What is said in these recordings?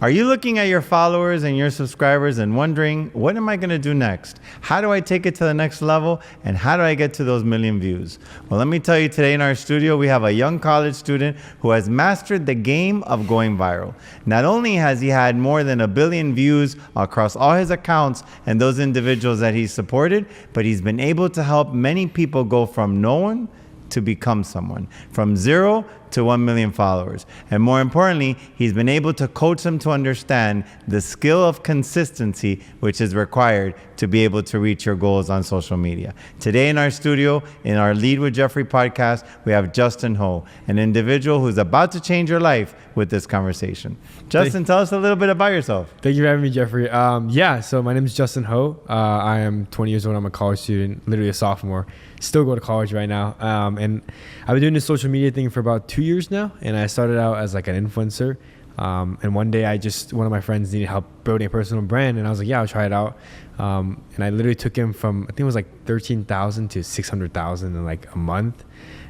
Are you looking at your followers and your subscribers and wondering, what am I going to do next? How do I take it to the next level? And how do I get to those million views? Well, let me tell you, today in our studio, we have a young college student who has mastered the game of going viral. Not only has he had more than 1 billion views across all his accounts and those individuals that he's supported, but he's been able to help many people go from no one to become someone, from 0 to 1 million followers. And more importantly, he's been able to coach them to understand the skill of consistency, which is required to be able to reach your goals on social media. Today in our studio, in our Lead with Jeffrey podcast, we have Justin Ho, an individual who's about to change your life with this conversation. Justin, tell us a little bit about yourself. Thank you for having me, Jeffrey. So my name is Justin Ho. I am 20 years old. I'm a college student, literally a sophomore. Still go to college right now. And I've been doing this social media thing for about 2 years now. And I started out as like an influencer. And one day one of my friends needed help building a personal brand. And I was like, yeah, I'll try it out. And I literally took him from, I think it was like 13,000 to 600,000 in like a month.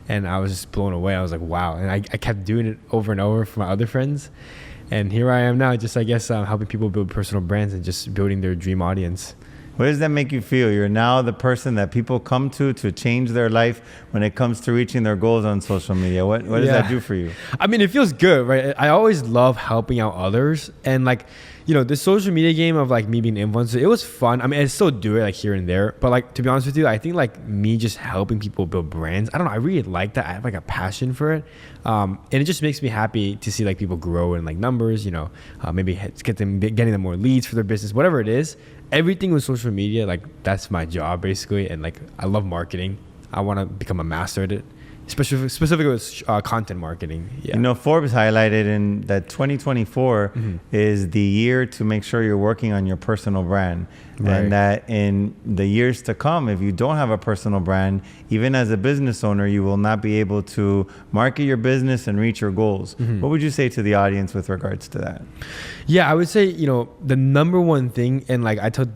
And I was just blown away. I was like, wow. And I kept doing it over and over for my other friends. And here I am now, just, I guess, helping people build personal brands and just building their dream audience. What does that make you feel? You're now the person that people come to change their life when it comes to reaching their goals on social media. What does that do for you? I mean, it feels good, right? I always love helping out others. And like, you know, the social media game of like me being an influencer, it was fun. I mean, I still do it like here and there. But like, to be honest with you, I think like me just helping people build brands, I don't know, I really like that. I have like a passion for it. And it just makes me happy to see like people grow in like numbers, you know, maybe getting them more leads for their business, whatever it is. Everything with social media, like that's my job basically. And like, I love marketing. I want to become a master at it, specifically with content marketing. Yeah. You know, Forbes highlighted in that 2024 is the year to make sure you're working on your personal brand. Right. And that in the years to come, if you don't have a personal brand, even as a business owner, you will not be able to market your business and reach your goals. What would you say to the audience with regards to that? Yeah, I would say, you know, the number one thing, and like I told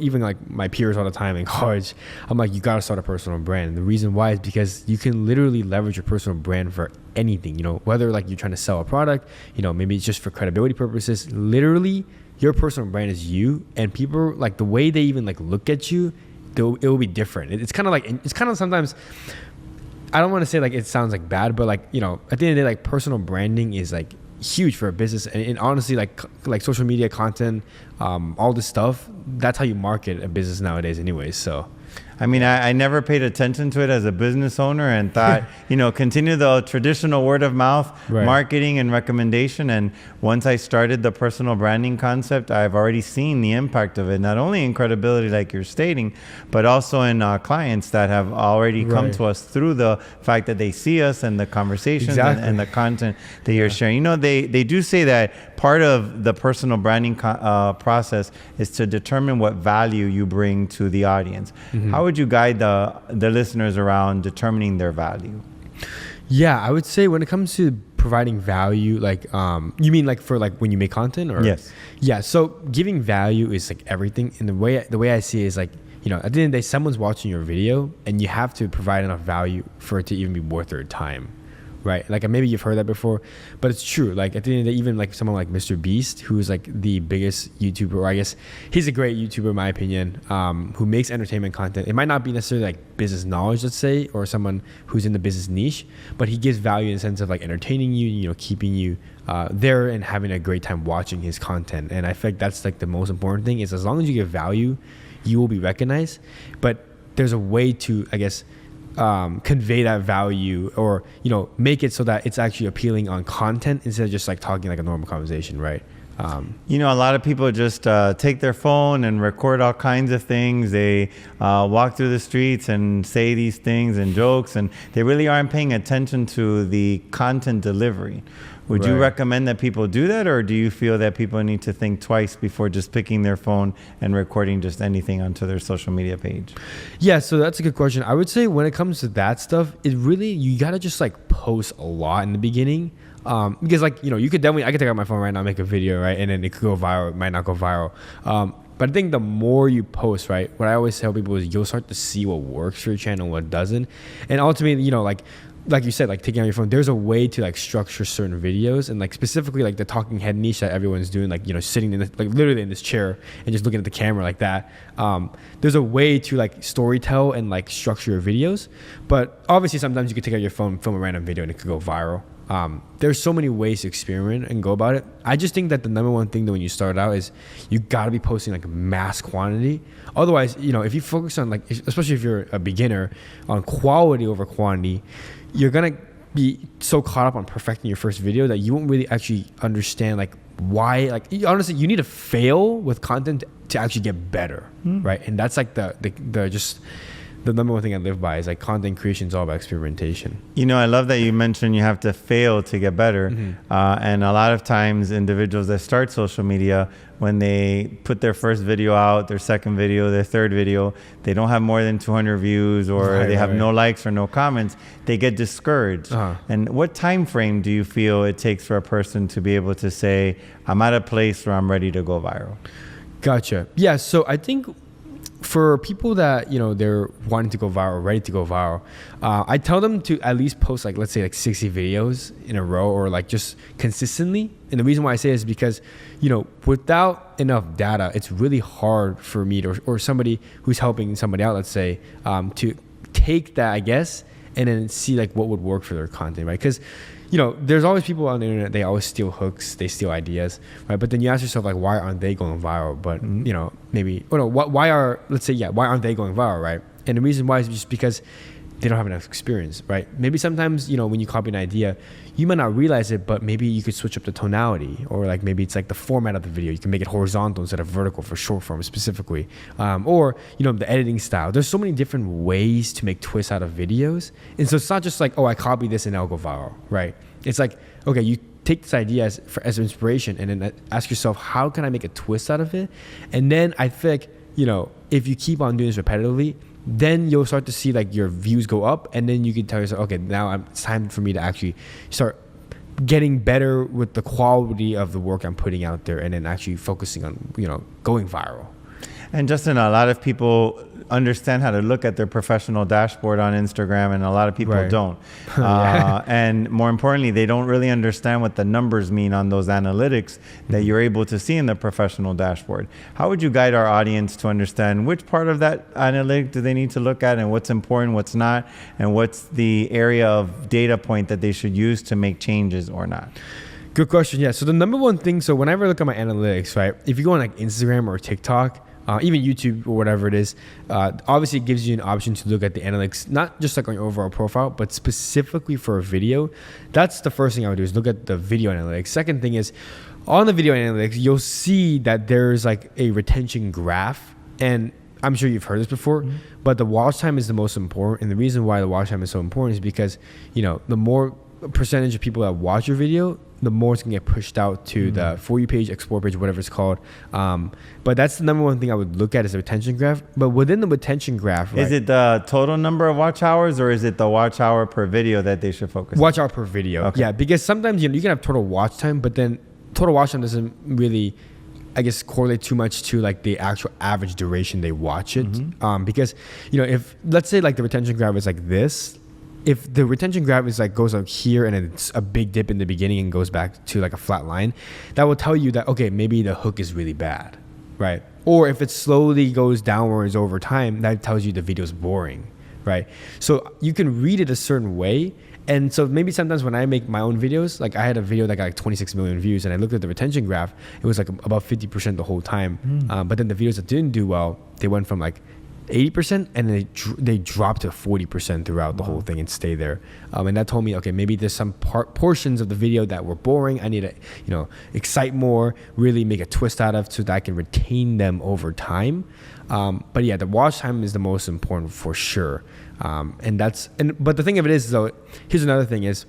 even like my peers all the time in college, I'm like, you got to start a personal brand. And the reason why is because you can literally leverage your personal brand for anything, you know, whether like you're trying to sell a product, you know, maybe it's just for credibility purposes. Literally, your personal brand is you, and people, like the way they even like look at you, it will be different. It's kind of sometimes, I don't want to say like it sounds like bad, but like, you know, at the end of the day, like personal branding is like huge for a business. And honestly, like social media content, all this stuff, that's how you market a business nowadays anyways. So I mean, I never paid attention to it as a business owner and thought, you know, continue the traditional word of mouth marketing and recommendation. And once I started the personal branding concept, I've already seen the impact of it, not only in credibility, like you're stating, but also in clients that have already come to us through the fact that they see us and the conversations and the content that you're sharing. You know, they do say that part of the personal branding process is to determine what value you bring to the audience. How would you guide the listeners around determining their value? Yeah, I would say when it comes to providing value, like you mean like for like when you make content, or? Yes. Yeah, so giving value is like everything. And the way I see it is like, you know, at the end of the day, someone's watching your video and you have to provide enough value for it to even be worth their time. Right, like maybe you've heard that before, but it's true. Like at the end of the day, even like someone like Mr. Beast, who is like the biggest YouTuber, or I guess he's a great YouTuber in my opinion, who makes entertainment content. It might not be necessarily like business knowledge, let's say, or someone who's in the business niche, but he gives value in the sense of like entertaining you, you know, keeping you there and having a great time watching his content. And I feel like that's like the most important thing, is as long as you give value, you will be recognized. But there's a way to, I guess, convey that value, or, you know, make it so that it's actually appealing on content instead of just like talking like a normal conversation, right? You know, a lot of people just take their phone and record all kinds of things. They walk through the streets and say these things and jokes, and they really aren't paying attention to the content delivery. Would you recommend that people do that, or do you feel that people need to think twice before just picking their phone and recording just anything onto their social media page? Yeah, so that's a good question. I would say when it comes to that stuff, it really, you gotta just like post a lot in the beginning. Because like, you know, I could take out my phone right now, make a video, right? And then it could go viral, it might not go viral. But I think the more you post, right, what I always tell people is you'll start to see what works for your channel and what doesn't. And ultimately, you know, like like you said, like taking out your phone, there's a way to like structure certain videos, and like specifically like the talking head niche that everyone's doing, like, you know, sitting in like literally in this chair and just looking at the camera like that. There's a way to like storytell and like structure your videos, but obviously sometimes you could take out your phone, film a random video, and it could go viral. There's so many ways to experiment and go about it. I just think that the number one thing that when you start out is you got to be posting like mass quantity. Otherwise, you know, if you focus on like, especially if you're a beginner, on quality over quantity, you're going to be so caught up on perfecting your first video that you won't really actually understand like why, like honestly, you need to fail with content to actually get better, right? And that's like the just the number one thing I live by is like content creation is all about experimentation. You know, I love that you mentioned you have to fail to get better. And a lot of times individuals that start social media, when they put their first video out, their second video, their third video, they don't have more than 200 views, or they have no likes or no comments, they get discouraged. And what time frame do you feel it takes for a person to be able to say, I'm at a place where I'm ready to go viral? Gotcha. Yeah, so I think for people that, you know, they're wanting to go viral, ready to go viral, I tell them to at least post like, let's say like 60 videos in a row, or like just consistently. And the reason why I say is because, you know, without enough data, it's really hard for me to, or somebody who's helping somebody out, let's say, to take that, I guess, and then see like what would work for their content, right? Because, you know, there's always people on the internet, they always steal hooks, they steal ideas, right? But then you ask yourself, like, why aren't they going viral? But, you know, maybe, or no, why aren't they going viral, right? And the reason why is just because they don't have enough experience, right? Maybe sometimes, you know, when you copy an idea, you might not realize it, but maybe you could switch up the tonality, or like maybe it's like the format of the video. You can make it horizontal instead of vertical for short form specifically. Or, you know, the editing style. There's so many different ways to make twists out of videos. And so it's not just like, oh, I copy this and I'll go viral, right? It's like, okay, you take this idea as inspiration, and then ask yourself, how can I make a twist out of it? And then I think, you know, if you keep on doing this repetitively, then you'll start to see like your views go up, and then you can tell yourself, okay, now it's time for me to actually start getting better with the quality of the work I'm putting out there, and then actually focusing on, you know, going viral. And Justin, a lot of people understand how to look at their professional dashboard on Instagram, and a lot of people don't. And more importantly, they don't really understand what the numbers mean on those analytics that you're able to see in the professional dashboard. How would you guide our audience to understand which part of that analytic do they need to look at, and what's important, what's not, and what's the area of data point that they should use to make changes or not? Good question. Yeah. So the number one thing, so whenever I look at my analytics, right, if you go on like Instagram or TikTok, even YouTube or whatever it is, obviously it gives you an option to look at the analytics, not just like on your overall profile, but specifically for a video. That's the first thing I would do, is look at the video analytics. Second thing is, on the video analytics, you'll see that there's like a retention graph, and I'm sure you've heard this before, but the watch time is the most important. And the reason why the watch time is so important is because, you know, the more percentage of people that watch your video, the more it's gonna get pushed out to the For You page, Explore page, whatever it's called. But that's the number one thing I would look at, is the retention graph. But within the retention graph, right, is it the total number of watch hours, or is it the watch hour per video that they should focus on? Watch hour per video. Okay. Yeah, because sometimes, you know, you can have total watch time, but then total watch time doesn't really, I guess, correlate too much to like the actual average duration they watch it. Because, you know, if let's say like the retention graph is like this, if the retention graph is like goes up here and it's a big dip in the beginning and goes back to like a flat line, that will tell you that, okay, maybe the hook is really bad, right? Or if it slowly goes downwards over time, that tells you the video is boring, right? So you can read it a certain way. And so maybe sometimes when I make my own videos, like I had a video that got like 26 million views, and I looked at the retention graph, it was like about 50% the whole time. But then the videos that didn't do well, they went from like 80%, and they dropped to 40% throughout the whole thing and stay there. And that told me, okay, maybe there's some portions of the video that were boring. I need to, you know, excite more, really make a twist out of, so that I can retain them over time. But yeah, the watch time is the most important for sure. But the thing of it is, though, here's another thing is,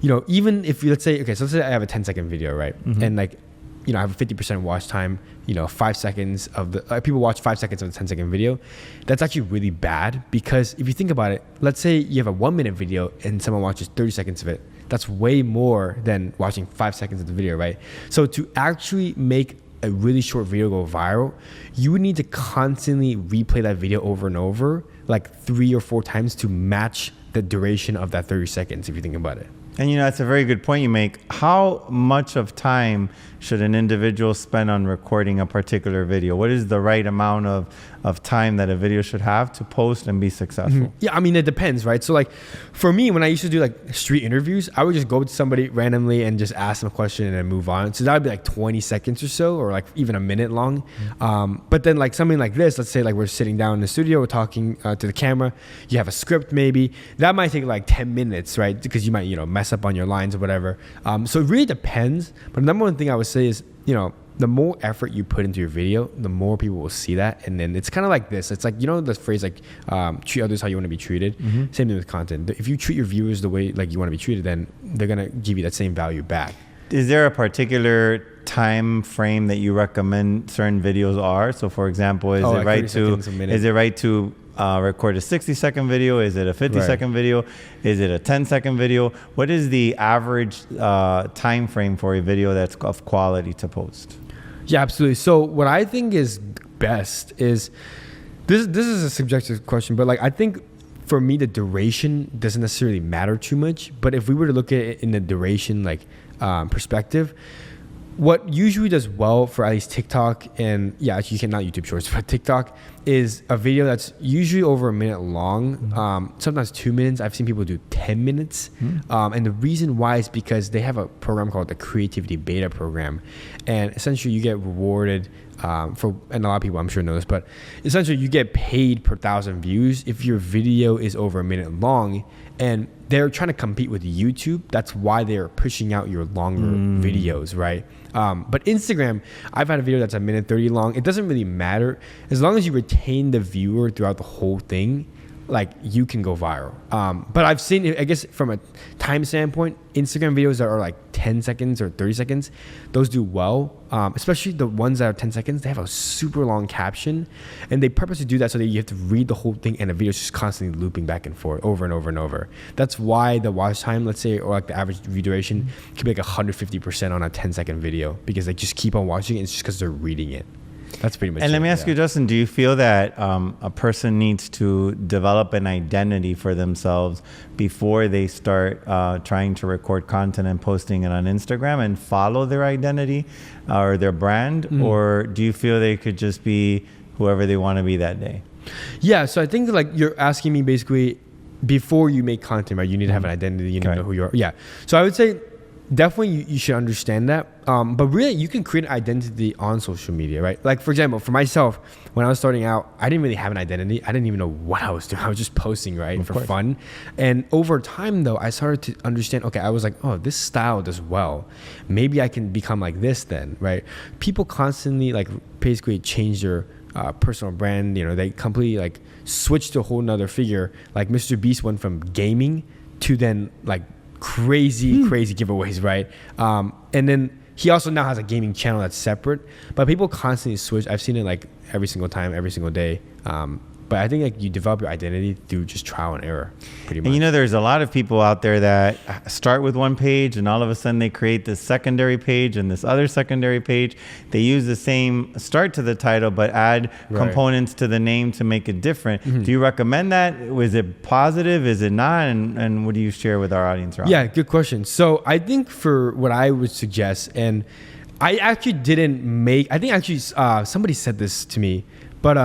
you know, even if you, let's say I have a 10-second video, right? And like, you know, I have a 50% watch time, you know, 5 seconds of the, people watch 5 seconds of a 10-second video. That's actually really bad, because if you think about it, let's say you have a 1-minute video and someone watches 30 seconds of it. That's way more than watching 5 seconds of the video, right? So to actually make a really short video go viral, you would need to constantly replay that video over and over like 3 or 4 times to match the duration of that 30 seconds, if you think about it. And that's a very good point you make. How much of time should an individual spend on recording a particular video? What is the right amount of time that a video should have to post and be successful? Mm-hmm. Yeah, I mean, it depends, right? So like for me, when I used to do like street interviews, I would just go to somebody randomly and just ask them a question and then move on. So that would be like 20 seconds or so, or like even a minute long. But then like something like this, let's say like we're sitting down in the studio, we're talking to the camera, you have a script maybe, that might take like 10 minutes, right? Because you might, mess up on your lines or whatever. So it really depends. But the number one thing I would say is, the more effort you put into your video, the more people will see that. And then it's kind of like this. It's like, the phrase like, treat others how you want to be treated. Mm-hmm. Same thing with content. If you treat your viewers the way like you want to be treated, then they're going to give you that same value back. Is there a particular time frame that you recommend certain videos are? So for example, is it right to record a 60-second video? Is it a 50-second video? Is it a 10-second video? What is the average time frame for a video that's of quality to post? Yeah, absolutely. So what I think is best is this is a subjective question, but like I think for me the duration doesn't necessarily matter too much. But if we were to look at it in the duration perspective, what usually does well for at least TikTok and actually not YouTube Shorts, but TikTok is a video that's usually over a minute long, sometimes 2 minutes. I've seen people do 10 minutes. And the reason why is because they have a program called the Creativity Beta Program. And essentially you get rewarded and a lot of people I'm sure know this, but essentially you get paid per 1,000 views if your video is over a minute long. And they're trying to compete with YouTube. That's why they're pushing out your longer videos, right? But Instagram, I've had a video that's a minute 30 long. It doesn't really matter. As long as you retain the viewer throughout the whole thing, like you can go viral. But I've seen, I guess from a time standpoint, Instagram videos that are like 10 seconds or 30 seconds, those do well. Especially the ones that are 10 seconds, they have a super long caption and they purposely do that so that you have to read the whole thing and the video is just constantly looping back and forth over and over and over. That's why the watch time, let's say, or like the average view duration can be like 150% on a 10-second video because they just keep on watching it. It's just because they're reading it. That's pretty much it. And let me ask you, Justin, do you feel that a person needs to develop an identity for themselves before they start trying to record content and posting it on Instagram and follow their identity or their brand? Or do you feel they could just be whoever they want to be that day? Yeah, so I think like you're asking me basically before you make content, right? You need to have an identity, you need to know who you are. Yeah. So I would say definitely you should understand that. But really, you can create an identity on social media, right? Like, for example, for myself, when I was starting out, I didn't really have an identity. I didn't even know what I was doing. I was just posting, right, for fun. And over time, though, I started to understand, okay, I was like, oh, this style does well. Maybe I can become like this then, right? People constantly, like, basically change their personal brand. They completely, like, switch to a whole nother figure. Like, Mr. Beast went from gaming to then, like, crazy giveaways, right? And then he also now has a gaming channel that's separate, but people constantly switch. I've seen it like every single time, every single day. But I think like you develop your identity through just trial and error, pretty much. And there's a lot of people out there that start with one page and all of a sudden they create this secondary page and this other secondary page. They use the same start to the title, but add components to the name to make it different. Do you recommend that? Was it positive? Is it not? And what do you share with our audience around? Yeah, good question. So I think for what I would suggest, and I actually didn't make, I think actually somebody said this to me, but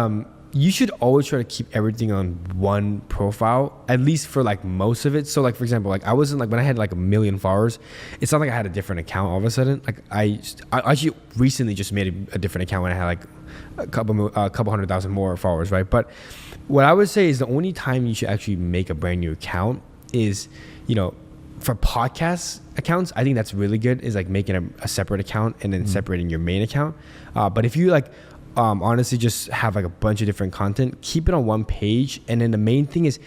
you should always try to keep everything on one profile, at least for like most of it. So like, for example, like I wasn't like, when I had like 1 million followers, it's not like I had a different account all of a sudden. Like I actually recently just made a different account when I had like a couple 100,000 more followers, right? But what I would say is the only time you should actually make a brand new account is, for podcast accounts, I think that's really good, is like making a separate account and then separating your main account. But if you like, honestly just have like a bunch of different content, keep it on one page. And then the main thing is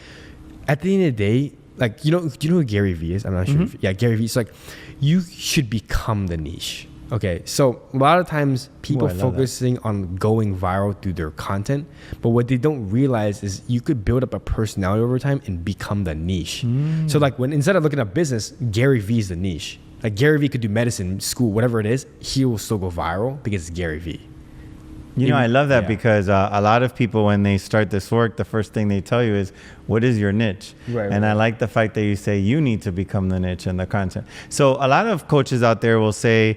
at the end of the day, like, do you know who Gary Vee is? I'm not sure. Gary Vee. It's like, you should become the niche. Okay. So a lot of times people focusing on going viral through their content, but what they don't realize is you could build up a personality over time and become the niche. So like instead of looking at business, Gary Vee is the niche. Like Gary Vee could do medicine, school, whatever it is, he will still go viral because it's Gary Vee. You know, I love that Yeah. because a lot of people, when they start this work, the first thing they tell you is, what is your niche? Right, And I right. like the fact that you say you need to become the niche and the content. So a lot of coaches out there will say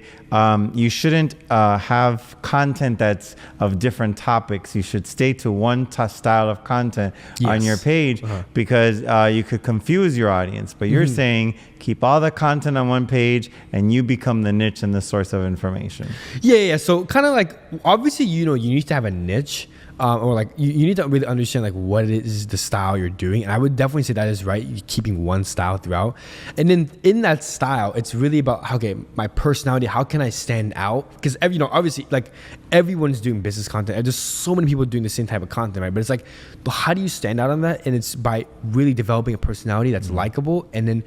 you shouldn't have content that's of different topics. You should stay to one style of content on Yes. your page because you could confuse your audience. But you're saying keep all the content on one page and you become the niche and the source of information. Yeah. So kind of like, obviously, you need to have a niche, or like you need to really understand like what it is, the style you're doing. And I would definitely say that is right. You're keeping one style throughout. And then in that style, it's really about, okay, my personality, how can I stand out? Because, obviously like everyone's doing business content. There's so many people doing the same type of content, right? But it's like, how do you stand out on that? And it's by really developing a personality that's likable. And then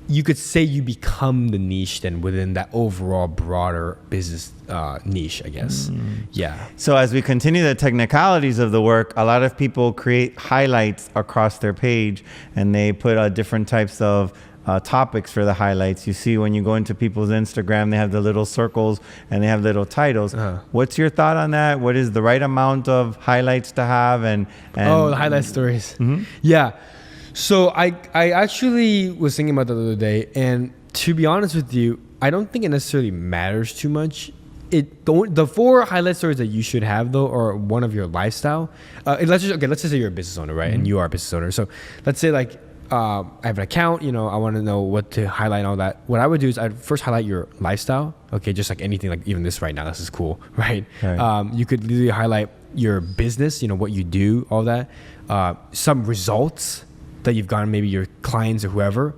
you could say you become the niche then within that overall broader business niche, I guess. Yeah. So as we continue the technicalities of the work, a lot of people create highlights across their page and they put different types of topics for the highlights. You see when you go into people's Instagram, they have the little circles and they have little titles. What's your thought on that? What is the right amount of highlights to have? And the highlight stories. Yeah. So I actually was thinking about that the other day, and to be honest with you, I don't think it necessarily matters too much. The 4 highlight stories that you should have though are one of your lifestyle. Let's just say you're a business owner, right? And you are a business owner. So let's say like I have an account, I want to know what to highlight and all that. What I would do is I'd first highlight your lifestyle. Okay, just like anything, like even this right now, this is cool, right? You could literally highlight your business, what you do, all that. Some results that you've gotten, maybe your clients or whoever.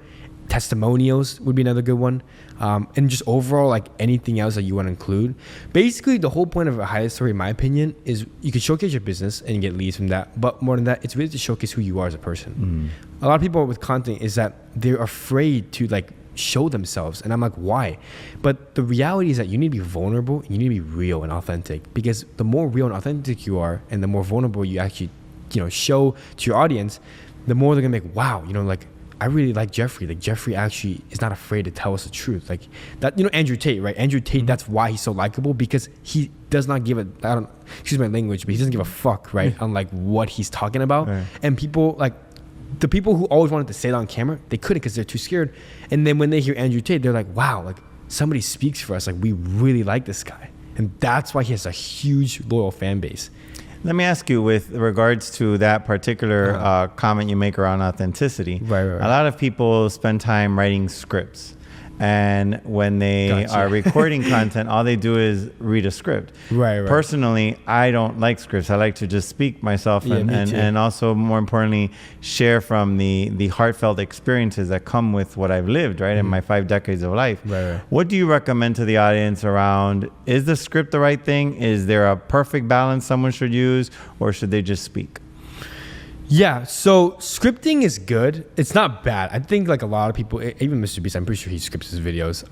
Testimonials would be another good one. And just overall, like anything else that you want to include. Basically, the whole point of a highlight story, in my opinion, is you can showcase your business and get leads from that. But more than that, it's really to showcase who you are as a person. A lot of people with content is that they're afraid to like show themselves. And I'm like, why? But the reality is that you need to be vulnerable and you need to be real and authentic. Because the more real and authentic you are and the more vulnerable you actually, show to your audience, the more they're gonna make, wow, like, I really like Jeffrey. Like Jeffrey actually is not afraid to tell us the truth. Like that, Andrew Tate, right? Andrew Tate, that's why he's so likable, because he does not give excuse my language, but he doesn't give a fuck, right? On like what he's talking about. Right. And people like, the people who always wanted to say it on camera, they couldn't because they're too scared. And then when they hear Andrew Tate, they're like, wow, like somebody speaks for us. Like we really like this guy. And that's why he has a huge loyal fan base. Let me ask you, with regards to that particular comment you make around authenticity, right. A lot of people spend time writing scripts. And when they are recording content, all they do is read a script. Right. Personally, I don't like scripts. I like to just speak myself and also, more importantly, share from the heartfelt experiences that come with what I've lived, right, in my 5 decades of life. Right. What do you recommend to the audience around, is the script the right thing? Is there a perfect balance someone should use, or should they just speak? Yeah, so scripting is good. It's not bad. I think like a lot of people, even Mr. Beast, I'm pretty sure he scripts his videos.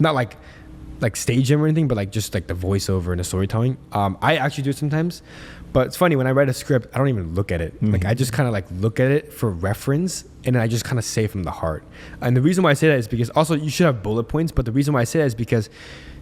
Not like stage him or anything, but like just like the voiceover and the storytelling. I actually do it sometimes, but it's funny when I write a script, I don't even look at it. Like I just kind of like look at it for reference, and then I just kind of say from the heart. And the reason why I say that is because also you should have bullet points, but the reason why I say that is because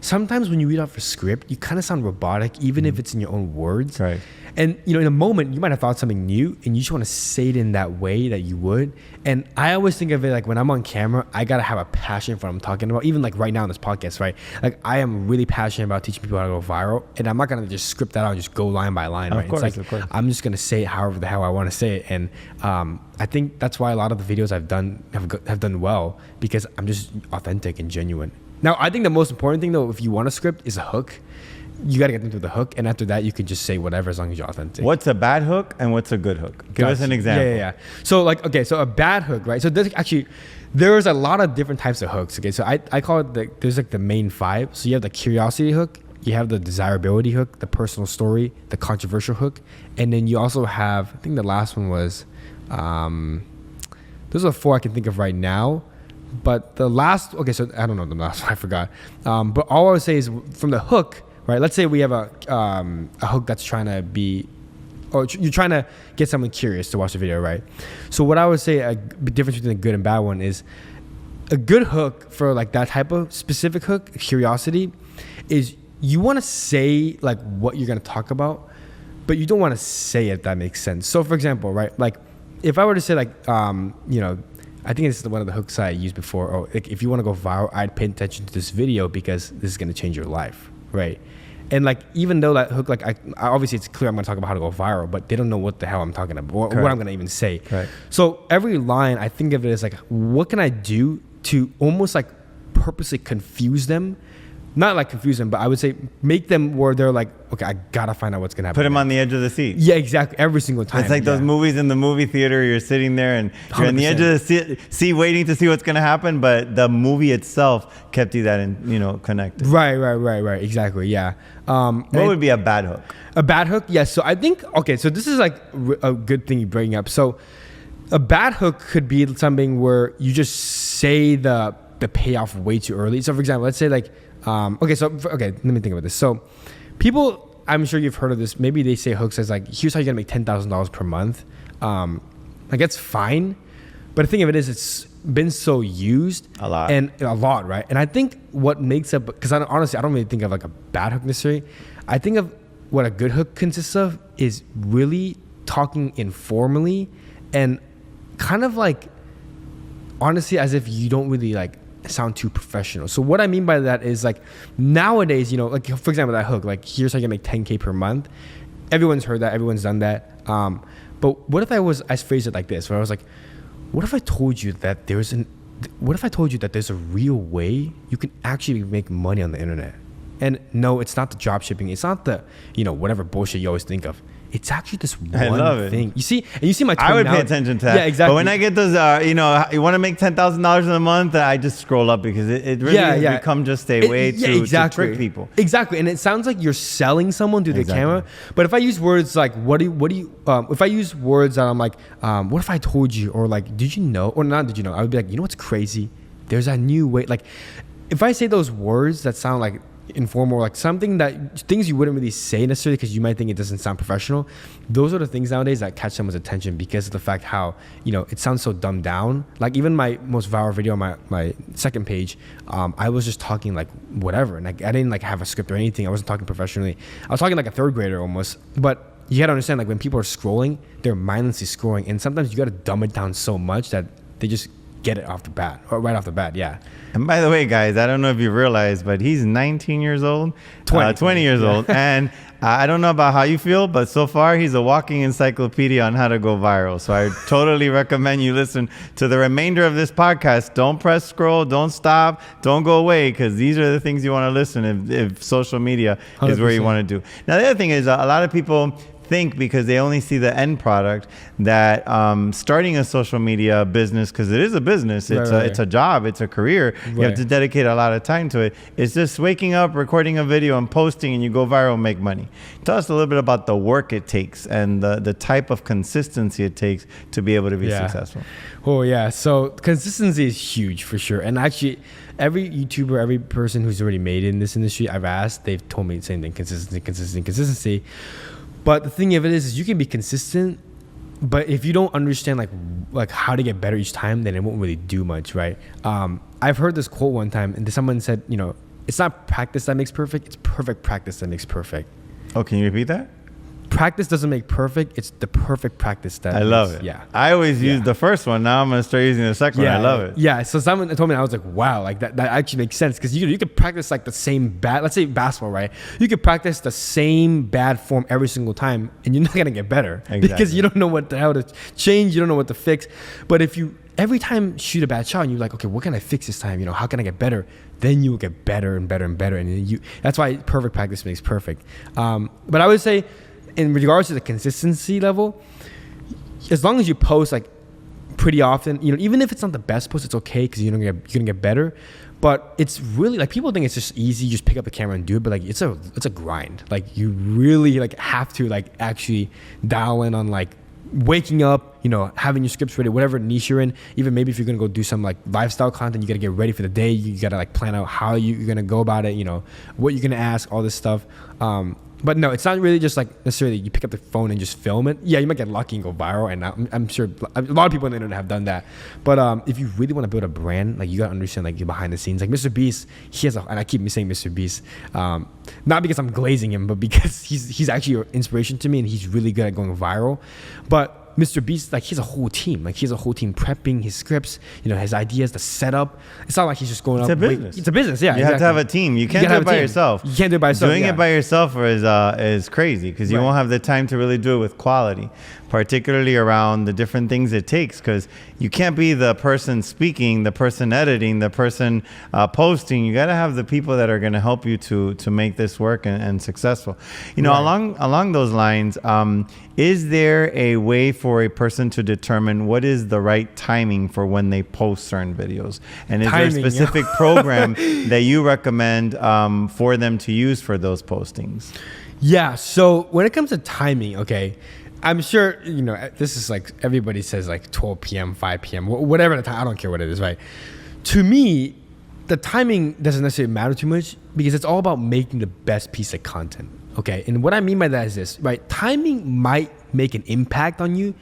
sometimes when you read off a script, you kind of sound robotic, even if it's in your own words. Right. And, in a moment, you might have thought something new and you just want to say it in that way that you would. And I always think of it like when I'm on camera, I got to have a passion for what I'm talking about. Even like right now in this podcast, right? Like I am really passionate about teaching people how to go viral. And I'm not going to just script that out and just go line by line, right? Of course. I'm just going to say it however the hell I want to say it. And I think that's why a lot of the videos I've done have done well, because I'm just authentic and genuine. Now, I think the most important thing, though, if you want a script, is a hook. You got to get into the hook, and after that, you can just say whatever as long as you're authentic. What's a bad hook and what's a good hook? Give us an example. Yeah. So so a bad hook, right? So there's a lot of different types of hooks. Okay, so I call it there's like the main 5. So you have the curiosity hook, you have the desirability hook, the personal story, the controversial hook, and then you also have, I think the last one was, those are 4 I can think of right now. But the last, so I don't know the last one, I forgot. But all I would say is from the hook, right? Let's say we have a hook that's trying to be, or you're trying to get someone curious to watch the video, right? So what I would say a difference between a good and bad one is a good hook for like that type of specific hook, curiosity, is you want to say like what you're going to talk about, but you don't want to say it. That makes sense. So for example, right, like if I were to say like, you know, I think this is one of the hooks I used before. Oh, like if you want to go viral, I'd pay attention to this video because this is going to change your life, right? And like, even though that hook, like I obviously it's clear I'm going to talk about how to go viral, but they don't know what the hell I'm talking about, or what I'm going to even say. Correct. So every line, I think of it as like, what can I do to almost like purposely confuse them? Not like confuse them, but I would say make them where they're like, okay, I gotta find out what's gonna happen. Put them on the edge of the seat. Yeah, exactly. Every single time. It's like those movies in the movie theater. You're sitting there and you're on the edge of the seat, waiting to see what's gonna happen. But the movie itself kept you connected. Right. Exactly. Yeah. What would be a bad hook? A bad hook? Yes. So I think, okay, so this is like a good thing you bring up. So a bad hook could be something where you just say the payoff way too early. So for example, let's say like, let me think about this. So people, I'm sure you've heard of this. Maybe they say hooks as like, here's how you're gonna make $10,000 per month. Like that's fine. But the thing of it is, it's been so used a lot, right? And I think what makes up, because honestly, I don't really think of like a bad hook necessarily. I think of what a good hook consists of is really talking informally and kind of like, honestly, as if you don't really like sound too professional. So what I mean by that is like nowadays, you know, like for example, that hook, like here's how you can make 10K per month. Everyone's heard that, everyone's done that. But what if I phrased it like this, where I was like, what if I told you that there's a real way you can actually make money on the internet? And no, it's not the drop shipping. It's not the, whatever bullshit you always think of. It's actually this one thing. You see my tone. I would pay attention to that. Yeah, exactly. But when I get those, you want to make $10,000 in a month, I just scroll up because it really has become just a way to trick people. Exactly. And it sounds like you're selling someone through the camera. But if I use words like, if I use words that I'm like, what if I told you, or like, did you know, or not did you know, I would be like, you know what's crazy? There's a new way. Like, if I say those words that sound like informal, like things you wouldn't really say necessarily because you might think it doesn't sound professional, those are the things nowadays that catch someone's attention because of the fact how it sounds so dumbed down. Like even my most viral video on my second page, I was just talking like whatever, and like I didn't like have a script or anything. I wasn't talking professionally. I was talking like a third grader almost. But you gotta understand, like when people are scrolling, they're mindlessly scrolling, and sometimes you gotta dumb it down so much that they just get it off the bat, or right off the bat. Yeah. And by the way, guys, I don't know if you realize, but he's 19 years old, 20 years old. And I don't know about how you feel, but so far he's a walking encyclopedia on how to go viral. So I totally recommend you listen to the remainder of this podcast. Don't press scroll, don't stop, don't go away, because these are the things you want to listen if social media 100%. Is where you want to do. Now, the other thing is a lot of people think, because they only see the end product, that starting a social media business, because it is a business, it's a job, it's a career, you have to dedicate a lot of time to it. It's just waking up, recording a video and posting, and you go viral and make money. Tell us a little bit about the work it takes and the type of consistency it takes to be able to be successful. Oh yeah, so consistency is huge for sure. And actually every YouTuber, every person who's already made it in this industry I've asked, they've told me the same thing: consistency. But the thing of it is you can be consistent, but if you don't understand like how to get better each time, then it won't really do much, right? I've heard this quote one time, and someone said, it's not practice that makes perfect, it's perfect practice that makes perfect. Oh, can you repeat that? Practice doesn't make perfect, it's the perfect practice that love it. Yeah. I always use the first one. Now I'm going to start using the second one. I love it. Yeah. So someone told me, I was like, wow, like that actually makes sense, because you could practice like the same let's say basketball, right? You could practice the same bad form every single time and you're not going to get better because you don't know what the hell to change. You don't know what to fix. But if you every time shoot a bad shot and you're like, okay, what can I fix this time? How can I get better? Then you will get better and better and better. And that's why perfect practice makes perfect. But I would say, in regards to the consistency level, as long as you post like pretty often, even if it's not the best post, it's okay, because you're gonna get better. But it's really like, people think it's just easy, just pick up the camera and do it, but like it's a grind. Like you really like have to like actually dial in on like waking up, having your scripts ready, whatever niche you're in. Even maybe if you're gonna go do some like lifestyle content, you gotta get ready for the day. You gotta like plan out how you're gonna go about it, what you're gonna ask, all this stuff. But no, it's not really just like necessarily you pick up the phone and just film it. Yeah, you might get lucky and go viral, and I'm sure a lot of people on the internet have done that. But if you really want to build a brand, like you gotta understand like the behind the scenes. Like Mr. Beast, and I keep saying Mr. Beast, not because I'm glazing him, but because he's actually an inspiration to me, and he's really good at going viral. But Mr. Beast, like he's a whole team. Like he has a whole team prepping his scripts, his ideas, the setup. It's not like he's just going up. It's a business. It's a business, yeah. You have to have a team. You can't do it by yourself. You can't do it by yourself. Doing it by yourself is crazy because you won't have the time to really do it with quality, particularly around the different things it takes, because you can't be the person speaking, the person editing, the person posting. You got to have the people that are going to help you to make this work and successful. Along those lines, is there a way for a person to determine what is the right timing for when they post certain videos? And is there a specific program that you recommend for them to use for those postings? Yeah. So when it comes to timing, okay, I'm sure, this is like everybody says like 12 p.m., 5 p.m., whatever the time. I don't care what it is, right? To me, the timing doesn't necessarily matter too much because it's all about making the best piece of content. Okay, and what I mean by that is this, right? Timing might make an impact on you.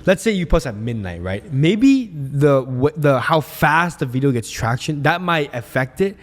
Let's say you post at midnight, right? Maybe the how fast the video gets traction, that might affect it.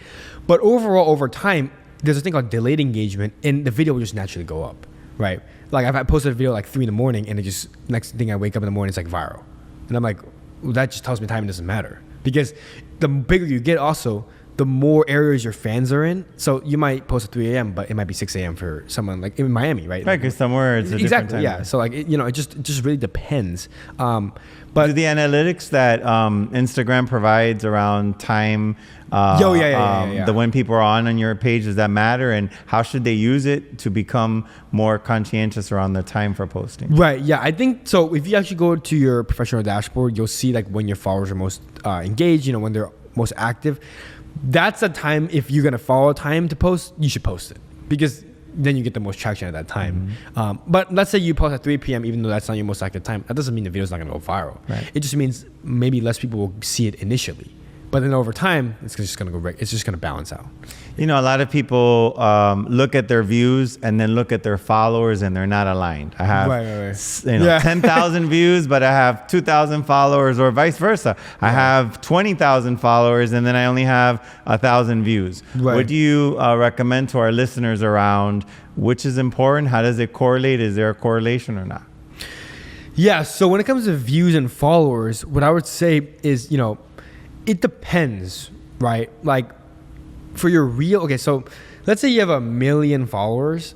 But overall, over time, there's a thing called delayed engagement, and the video will just naturally go up, right? Like I posted a video like 3 a.m, and it just next thing I wake up in the morning, it's like viral, and I'm like, well, that just tells me timing doesn't matter because the bigger you get, also the more areas your fans are in. So you might post at 3 a.m, but it might be 6 a.m for someone like in Miami, right? Right, because somewhere it's a different time. Yeah. So like it just really depends. But do the analytics that Instagram provides around time, the when people are on your page, does that matter? And how should they use it to become more conscientious around the time for posting? Right. Yeah. I think so. If you actually go to your professional dashboard, you'll see like when your followers are most engaged. When they're most active. That's a time, if you're going to follow a time to post, you should post it because then you get the most traction at that time. Mm-hmm. But let's say you post at 3 p.m, even though that's not your most active time, that doesn't mean the video's not going to go viral. Right. It just means maybe less people will see it initially. But then over time, it's just going to go. It's just going to balance out. A lot of people look at their views and then look at their followers, and they're not aligned. I have 10,000 views, but I have 2,000 followers, or vice versa. I have 20,000 followers, and then I only have 1,000 views. Right. What do you recommend to our listeners around which is important? How does it correlate? Is there a correlation or not? Yeah. So when it comes to views and followers, what I would say is, it depends, right? Like for your real, okay, so let's say you have 1 million followers,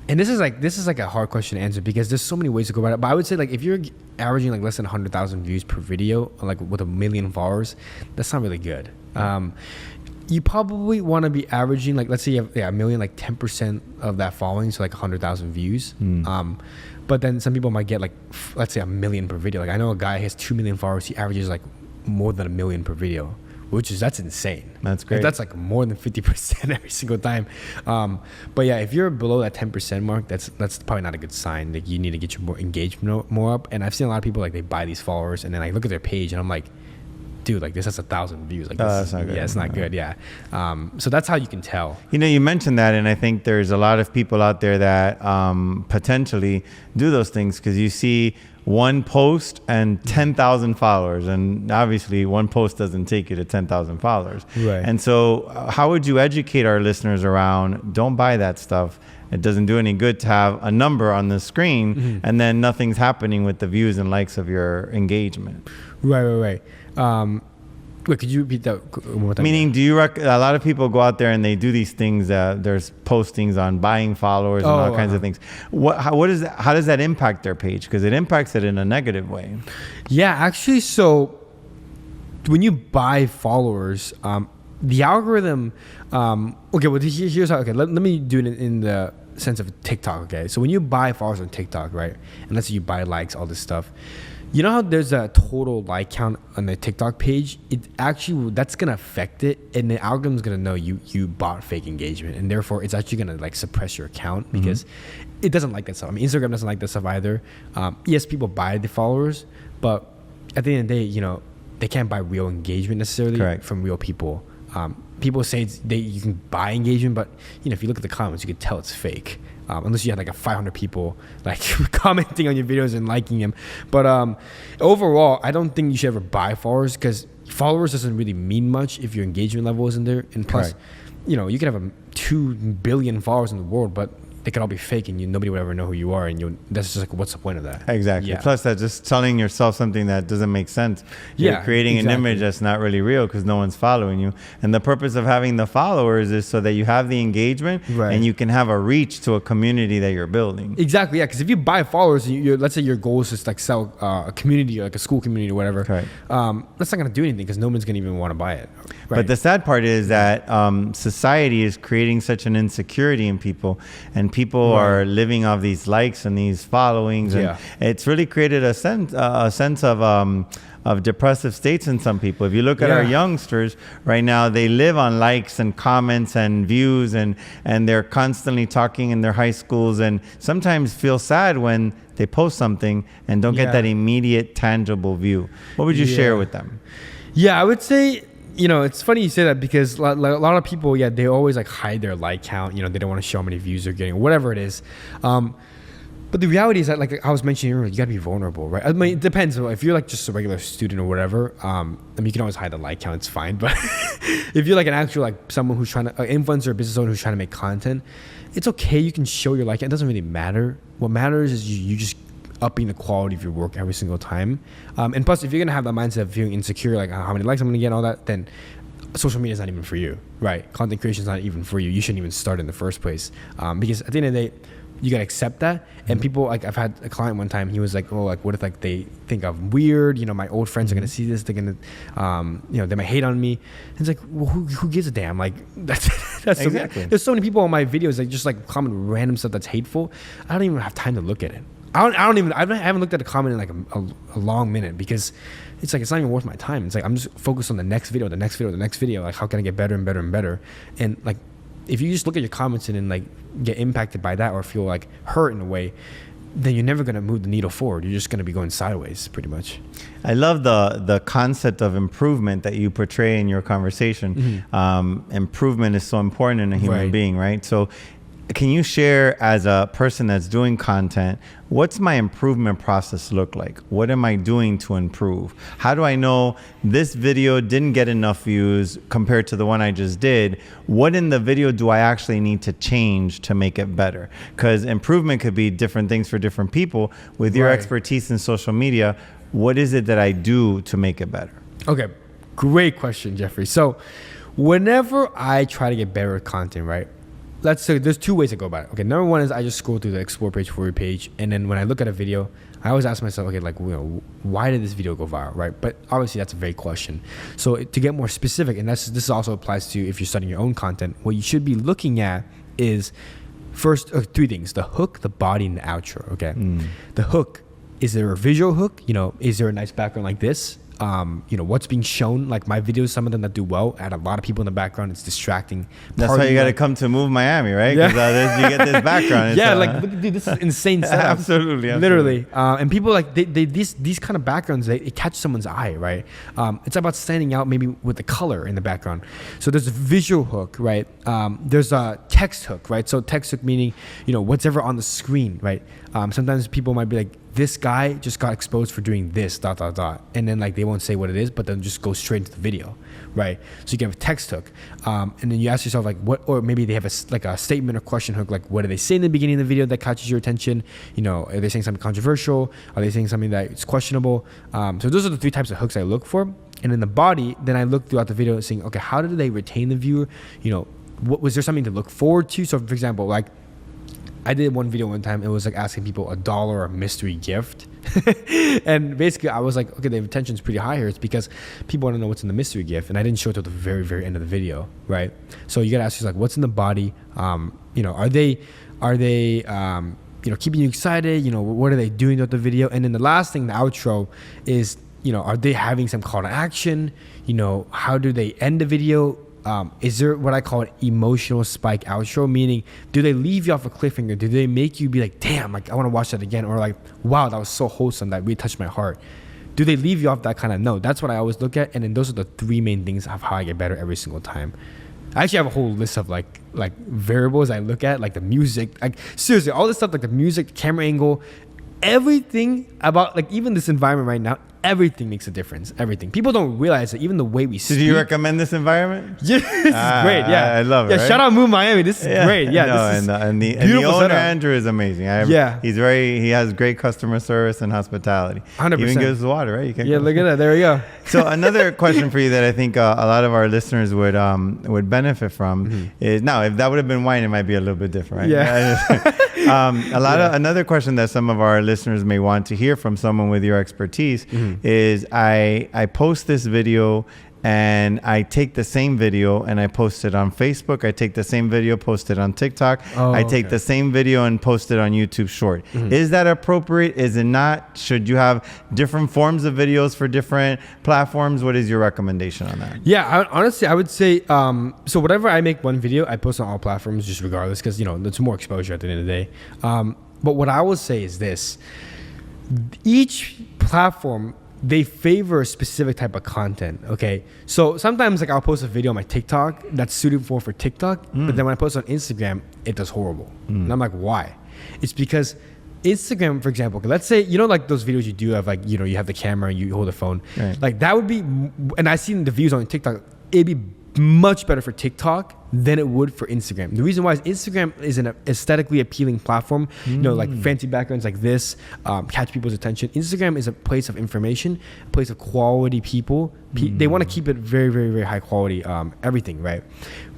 and this is like a hard question to answer because there's so many ways to go about it. But I would say like if you're averaging like less than 100,000 views per video, like with 1 million followers, that's not really good. You probably want to be averaging like, let's say you have 1 million, like 10% of that following, so like 100,000 views. But then some people might get like, let's say 1 million per video. Like I know a guy has 2 million followers, he averages like more than 1 million per video, that's insane. That's great. That's like more than 50% every single time. But yeah, if you're below that 10% mark, that's probably not a good sign. Like you need to get your more engagement more up. And I've seen a lot of people like they buy these followers and then I look at their page and I'm like, dude, like this has 1,000 views. Like that's not good. Yeah, it's not good. Yeah. So that's how you can tell. You mentioned that, and I think there's a lot of people out there that potentially do those things because you see one post and 10,000 followers, and obviously one post doesn't take you to 10,000 followers. Right. And so how would you educate our listeners around don't buy that stuff? It doesn't do any good to have a number on the screen and then nothing's happening with the views and likes of your engagement. Right. Wait, could you repeat that one more time? Meaning, a lot of people go out there and they do these things. There's postings on buying followers and all kinds of things. How does that impact their page? Because it impacts it in a negative way. Yeah, actually, so when you buy followers, the algorithm. Here's how. Okay, let me do it in the sense of TikTok. Okay, so when you buy followers on TikTok, right, and let's say you buy likes, all this stuff. You know how there's a total like count on the TikTok page? That's gonna affect it, and the algorithm's gonna know you bought fake engagement, and therefore it's actually gonna like suppress your account because it doesn't like that stuff. I mean, Instagram doesn't like that stuff either. Yes, people buy the followers, but at the end of the day, they can't buy real engagement necessarily from real people. People say you can buy engagement, but if you look at the comments, you can tell it's fake. unless you had like a 500 people like commenting on your videos and liking them. But overall, I don't think you should ever buy followers, because followers doesn't really mean much if your engagement level isn't there. And plus, you know, you could have 2 billion followers in the world, but they could all be fake, and nobody would ever know who you are, and that's just like, what's the point of that? Exactly. Yeah. Plus, that's just telling yourself something that doesn't make sense. You're creating an image that's not really real because no one's following you. And the purpose of having the followers is so that you have the engagement and you can have a reach to a community that you're building. Exactly. Yeah. Because if you buy followers, let's say your goal is just like sell a community, like a school community or whatever. Right. That's not going to do anything because no one's going to even want to buy it. Right. But the sad part is that society is creating such an insecurity in people, and people are living off these likes and these followings, and it's really created a sense of depressive states in some people. If you look at our youngsters right now, they live on likes and comments and views, and they're constantly talking in their high schools, and sometimes feel sad when they post something and don't get that immediate tangible view. What would you share with them? Yeah, I would say, you know, it's funny you say that, because a lot of people, they always like hide their like count. You know, they don't want to show how many views they're getting, whatever it is. But the reality is that, like I was mentioning earlier, you got to be vulnerable, right? I mean, it depends. If you're like just a regular student or whatever, I mean, you can always hide the like count. It's fine. But if you're like an actual, like someone who's trying to, influencer or business owner who's trying to make content, it's okay. You can show your like count. It doesn't really matter. What matters is you just upping the quality of your work every single time. And plus, if you're going to have that mindset of feeling insecure, like how many likes I'm going to get and all that, then social media is not even for you, right? Content creation is not even for you. You shouldn't even start in the first place. Because at the end of the day, you got to accept that. And people, like I've had a client one time, he was like, oh, like what if like they think I'm weird? You know, my old friends are going to see this. They're going to, you know, they might hate on me. And it's like, well, who gives a damn? Like that's exactly. There's so many people on my videos that just like comment random stuff that's hateful. I don't even have time to look at it. I haven't looked at a comment in like a long minute, because it's like, it's not even worth my time. It's like, I'm just focused on the next video. Like, how can I get better and better and better? And like, if you just look at your comments and then like get impacted by that or feel like hurt in a way, then you're never going to move the needle forward. You're just going to be going sideways pretty much. I love the concept of improvement that you portray in your conversation. Improvement is so important in a human being, right? So can you share, as a person that's doing content, what's my improvement process look like? What am I doing to improve? How do I know this video didn't get enough views compared to the one I just did? What in the video do I actually need to change to make it better? Because improvement could be different things for different people. With your expertise in social media, what is it that I do to make it better? Okay, great question, Jeffrey. So whenever I try to get better at content, right? Let's say there's 2 ways to go about it. Okay, number one is I just scroll through the explore page, for your page, and then when I look at a video, I always ask myself, okay, like, you know, why did this video go viral, right? But obviously that's a vague question. So to get more specific, and this also applies to if you're studying your own content, what you should be looking at is first 3 things: the hook, the body, and the outro. Okay, the hook, is there a visual hook? You know, is there a nice background like this? You know, what's being shown, like my videos, some of them that do well, add a lot of people in the background. It's distracting. That's why you got to come to Move Miami, right? Because you get this background. It's, like, look, dude, this is insane setup. Absolutely. Literally. And people like, these kind of backgrounds, it catch someone's eye, right? It's about standing out maybe with the color in the background. So there's a visual hook, right? There's a text hook, right? So text hook meaning, you know, what's ever on the screen, right? Sometimes people might be like, this guy just got exposed for doing this, ... And then like they won't say what it is, but they'll just go straight into the video, right? So you can have a text hook. And then you ask yourself like what, or maybe they have a statement or question hook, like what do they say in the beginning of the video that catches your attention? You know, are they saying something controversial? Are they saying something that is questionable? So those are the 3 types of hooks I look for. And in the body, then I look throughout the video saying, okay, how did they retain the viewer? You know, what was there something to look forward to? So for example, like, I did one video one time. It was like asking people $1 a mystery gift. And basically I was like, okay, the retention's pretty high here. It's because people want to know what's in the mystery gift. And I didn't show it till the very, very end of the video, right? So you got to ask yourself, like, what's in the body? You know, are they you know, keeping you excited? You know, what are they doing throughout the video? And then the last thing, the outro, is, you know, are they having some call to action? You know, how do they end the video? Is there what I call an emotional spike outro, meaning do they leave you off a cliffhanger? Do they make you be like, damn, like I want to watch that again? Or like, wow, that was so wholesome, that really touched my heart. Do they leave you off that kind of note? That's what I always look at. And then those are the 3 main things of how I get better every single time. I actually have a whole list of like variables I look at, like the music, like seriously, all this stuff, like the music, camera angle, everything about like even this environment right now, everything makes a difference. Everything. People don't realize that even the way we speak. Do you recommend this environment? Yeah, this is great. Yeah, I love it. Yeah, right? shout out Move Miami. This is great. Yeah, no, this is and the beautiful owner setup. Andrew is amazing. He has great customer service and hospitality. 100%. Even gives water, right? You can Look at that. There we go. So another question for you that I think a lot of our listeners would benefit from is, now if that would have been wine, it might be a little bit different, right? Yeah. Another question that some of our listeners may want to hear from someone with your expertise is I post this video and I take the same video and I post it on Facebook. I take the same video, post it on TikTok. I take the same video and post it on YouTube Short. Is that appropriate? Is it not? Should you have different forms of videos for different platforms? What is your recommendation on that? Yeah, honestly, I would say, so whatever I make one video, I post on all platforms just regardless because, there's more exposure at the end of the day. But what I would say is this. Each platform, they favor a specific type of content. Okay, so sometimes like I'll post a video on my TikTok that's suited for TikTok, but then when I post on Instagram, it does horrible. And I'm like, why? It's because Instagram, for example, let's say like those videos you do of like you have the camera and you hold the phone, right. Like that would be, and I've seen the views on TikTok, it'd be much better for TikTok than it would for Instagram. The reason why is Instagram is an aesthetically appealing platform, like fancy backgrounds like this, catch people's attention. Instagram is a place of information, a place of quality people. They want to keep it very, very, very high quality, everything, right?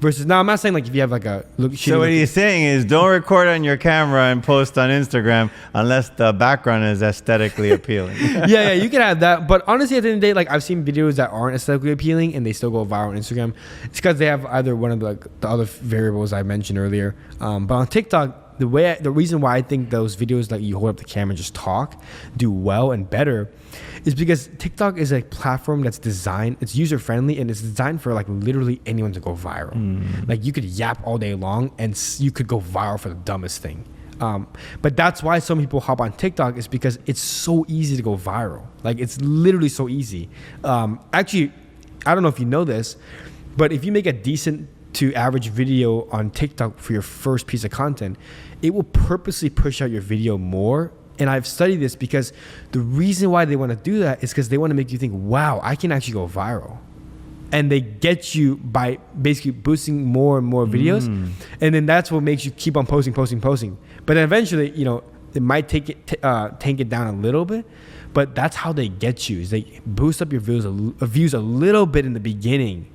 Versus, now I'm not saying like if you have like a look. So what he's saying is don't record on your camera and post on Instagram unless the background is aesthetically appealing. yeah, you can have that. But honestly, at the end of the day, like I've seen videos that aren't aesthetically appealing and they still go viral on Instagram. It's because they have either one of the other variables I mentioned earlier. But on TikTok, the reason why I think those videos like you hold up the camera and just talk do well and better is because TikTok is a platform that's designed, it's user friendly and it's designed for like literally anyone to go viral. Like you could yap all day long and you could go viral for the dumbest thing. But that's why some people hop on TikTok is because it's so easy to go viral. Like it's literally so easy. Actually, I don't know if you know this, but if you make a decent to average video on TikTok for your first piece of content, it will purposely push out your video more. And I've studied this because the reason why they want to do that is because they want to make you think, wow, I can actually go viral. And they get you by basically boosting more and more videos. And then that's what makes you keep on posting. But then eventually, it might tank it down a little bit. But that's how they get you, is they boost up your views a little bit in the beginning.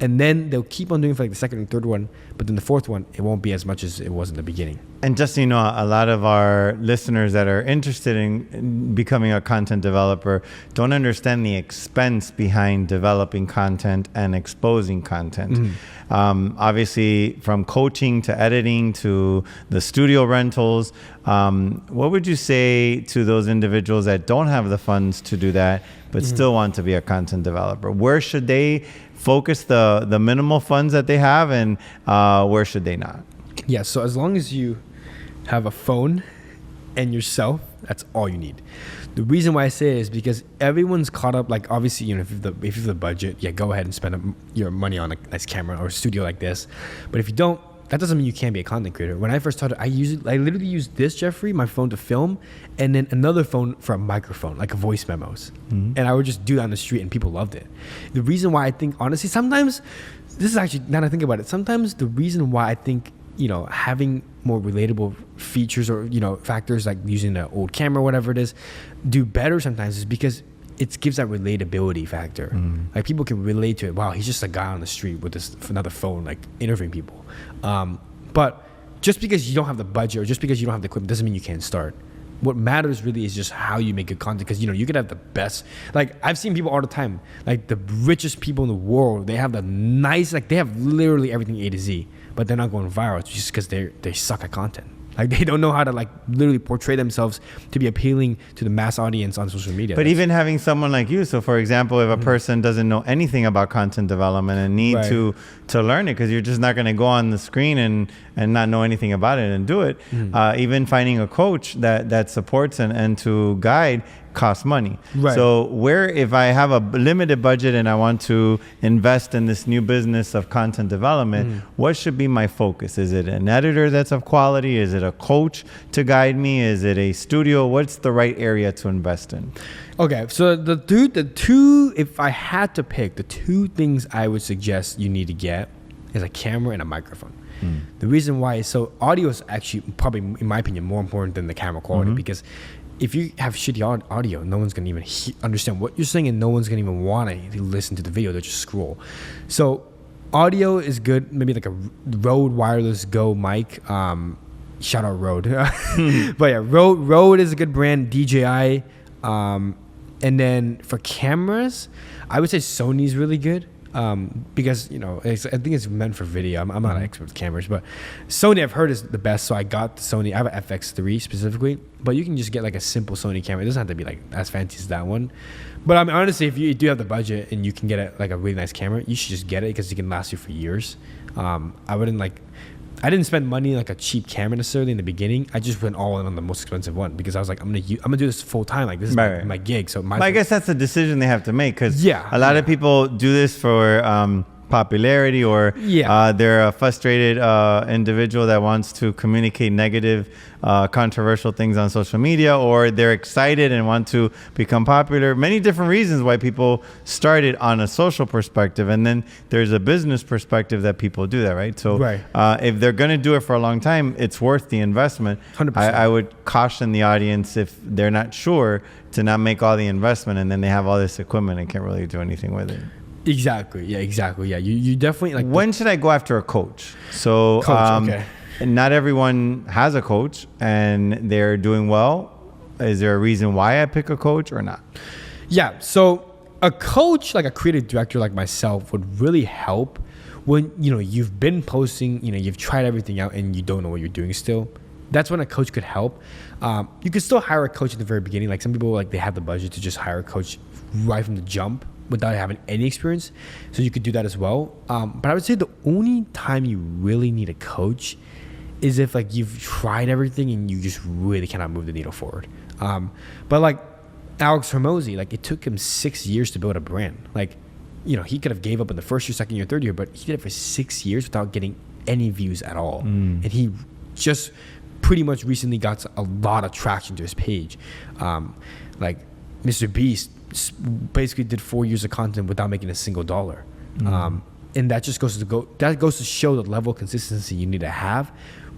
And then they'll keep on doing it for like the second and third one. But then the fourth one, it won't be as much as it was in the beginning. And just so you know, a lot of our listeners that are interested in becoming a content developer don't understand the expense behind developing content and exposing content. Obviously, from coaching to editing to the studio rentals, what would you say to those individuals that don't have the funds to do that, but still want to be a content developer? Where should they focus the minimal funds that they have, and where should they not? Yeah, so as long as you have a phone and yourself, that's all you need. The reason why I say it is because everyone's caught up, like obviously, if you have the budget, yeah, go ahead and spend your money on a nice camera or a studio like this. But if you don't, that doesn't mean you can't be a content creator. When I first started, I literally used this, Jeffrey, my phone to film, and then another phone for a microphone, like voice memos. And I would just do that on the street and people loved it. The reason why I think, honestly, sometimes, this is actually, now that I think about it, sometimes the reason why I think, having more relatable features or, factors like using an old camera, whatever it is, do better sometimes is because it gives that relatability factor. Like people can relate to it. Wow, he's just a guy on the street with another phone, like interviewing people. But just because you don't have the budget or just because you don't have the equipment doesn't mean you can't start. What matters really is just how you make good content, because you could have the best, like I've seen people all the time, like the richest people in the world, they have the nice, like they have literally everything A to Z, but they're not going viral. It's just because they suck at content. Like they don't know how to like literally portray themselves to be appealing to the mass audience on social media. But even having someone like you, so for example, if a person doesn't know anything about content development and need to learn it, because you're just not going to go on the screen and not know anything about it and do it, even finding a coach that supports and to guide costs money. Right. So if I have a limited budget and I want to invest in this new business of content development, what should be my focus? Is it an editor that's of quality? Is it a coach to guide me? Is it a studio? What's the right area to invest in? Okay, so the two, if I had to pick, the two things I would suggest you need to get is a camera and a microphone. The reason why is so audio is actually probably, in my opinion, more important than the camera quality, because if you have shitty audio, no one's gonna even understand what you're saying, and no one's gonna even want to listen to the video. They'll just scroll. So audio is good. Maybe like a Rode Wireless Go mic. Shout out Rode. But yeah, Rode is a good brand. DJI. And then for cameras, I would say Sony's really good. Because I think it's meant for video. I'm not an expert with cameras, but Sony I've heard is the best. So I got the Sony. I have an FX3 specifically, but you can just get like a simple Sony camera. It doesn't have to be like as fancy as that one. But I mean, honestly, if you do have the budget and you can get like a really nice camera, you should just get it because it can last you for years. I didn't spend money like a cheap camera necessarily in the beginning. I just went all in on the most expensive one because I was like, I'm gonna do this full time. Like this is my gig. So I guess that's a decision they have to make because a lot of people do this for popularity or they're a frustrated individual that wants to communicate negative, controversial things on social media, or they're excited and want to become popular. Many different reasons why people started on a social perspective, and then there's a business perspective that people do that, right? So if they're going to do it for a long time, it's worth the investment. 100%. I would caution the audience if they're not sure to not make all the investment and then they have all this equipment and can't really do anything with it. Exactly. Yeah. You definitely like. When should I go after a coach? So, not everyone has a coach and they're doing well. Is there a reason why I pick a coach or not? Yeah. So a coach, like a creative director like myself, would really help when you've been posting. You've tried everything out and you don't know what you're doing still. That's when a coach could help. You could still hire a coach at the very beginning. Like some people, like they have the budget to just hire a coach right from the jump without having any experience. So you could do that as well. But I would say the only time you really need a coach is if like you've tried everything and you just really cannot move the needle forward. But like Alex Hormozy, like it took him 6 years to build a brand. Like, he could have gave up in the first year, second year, third year, but he did it for 6 years without getting any views at all. And he just pretty much recently got a lot of traction to his page. Like Mr. Beast basically did 4 years of content without making a single dollar. And that just goes to show the level of consistency you need to have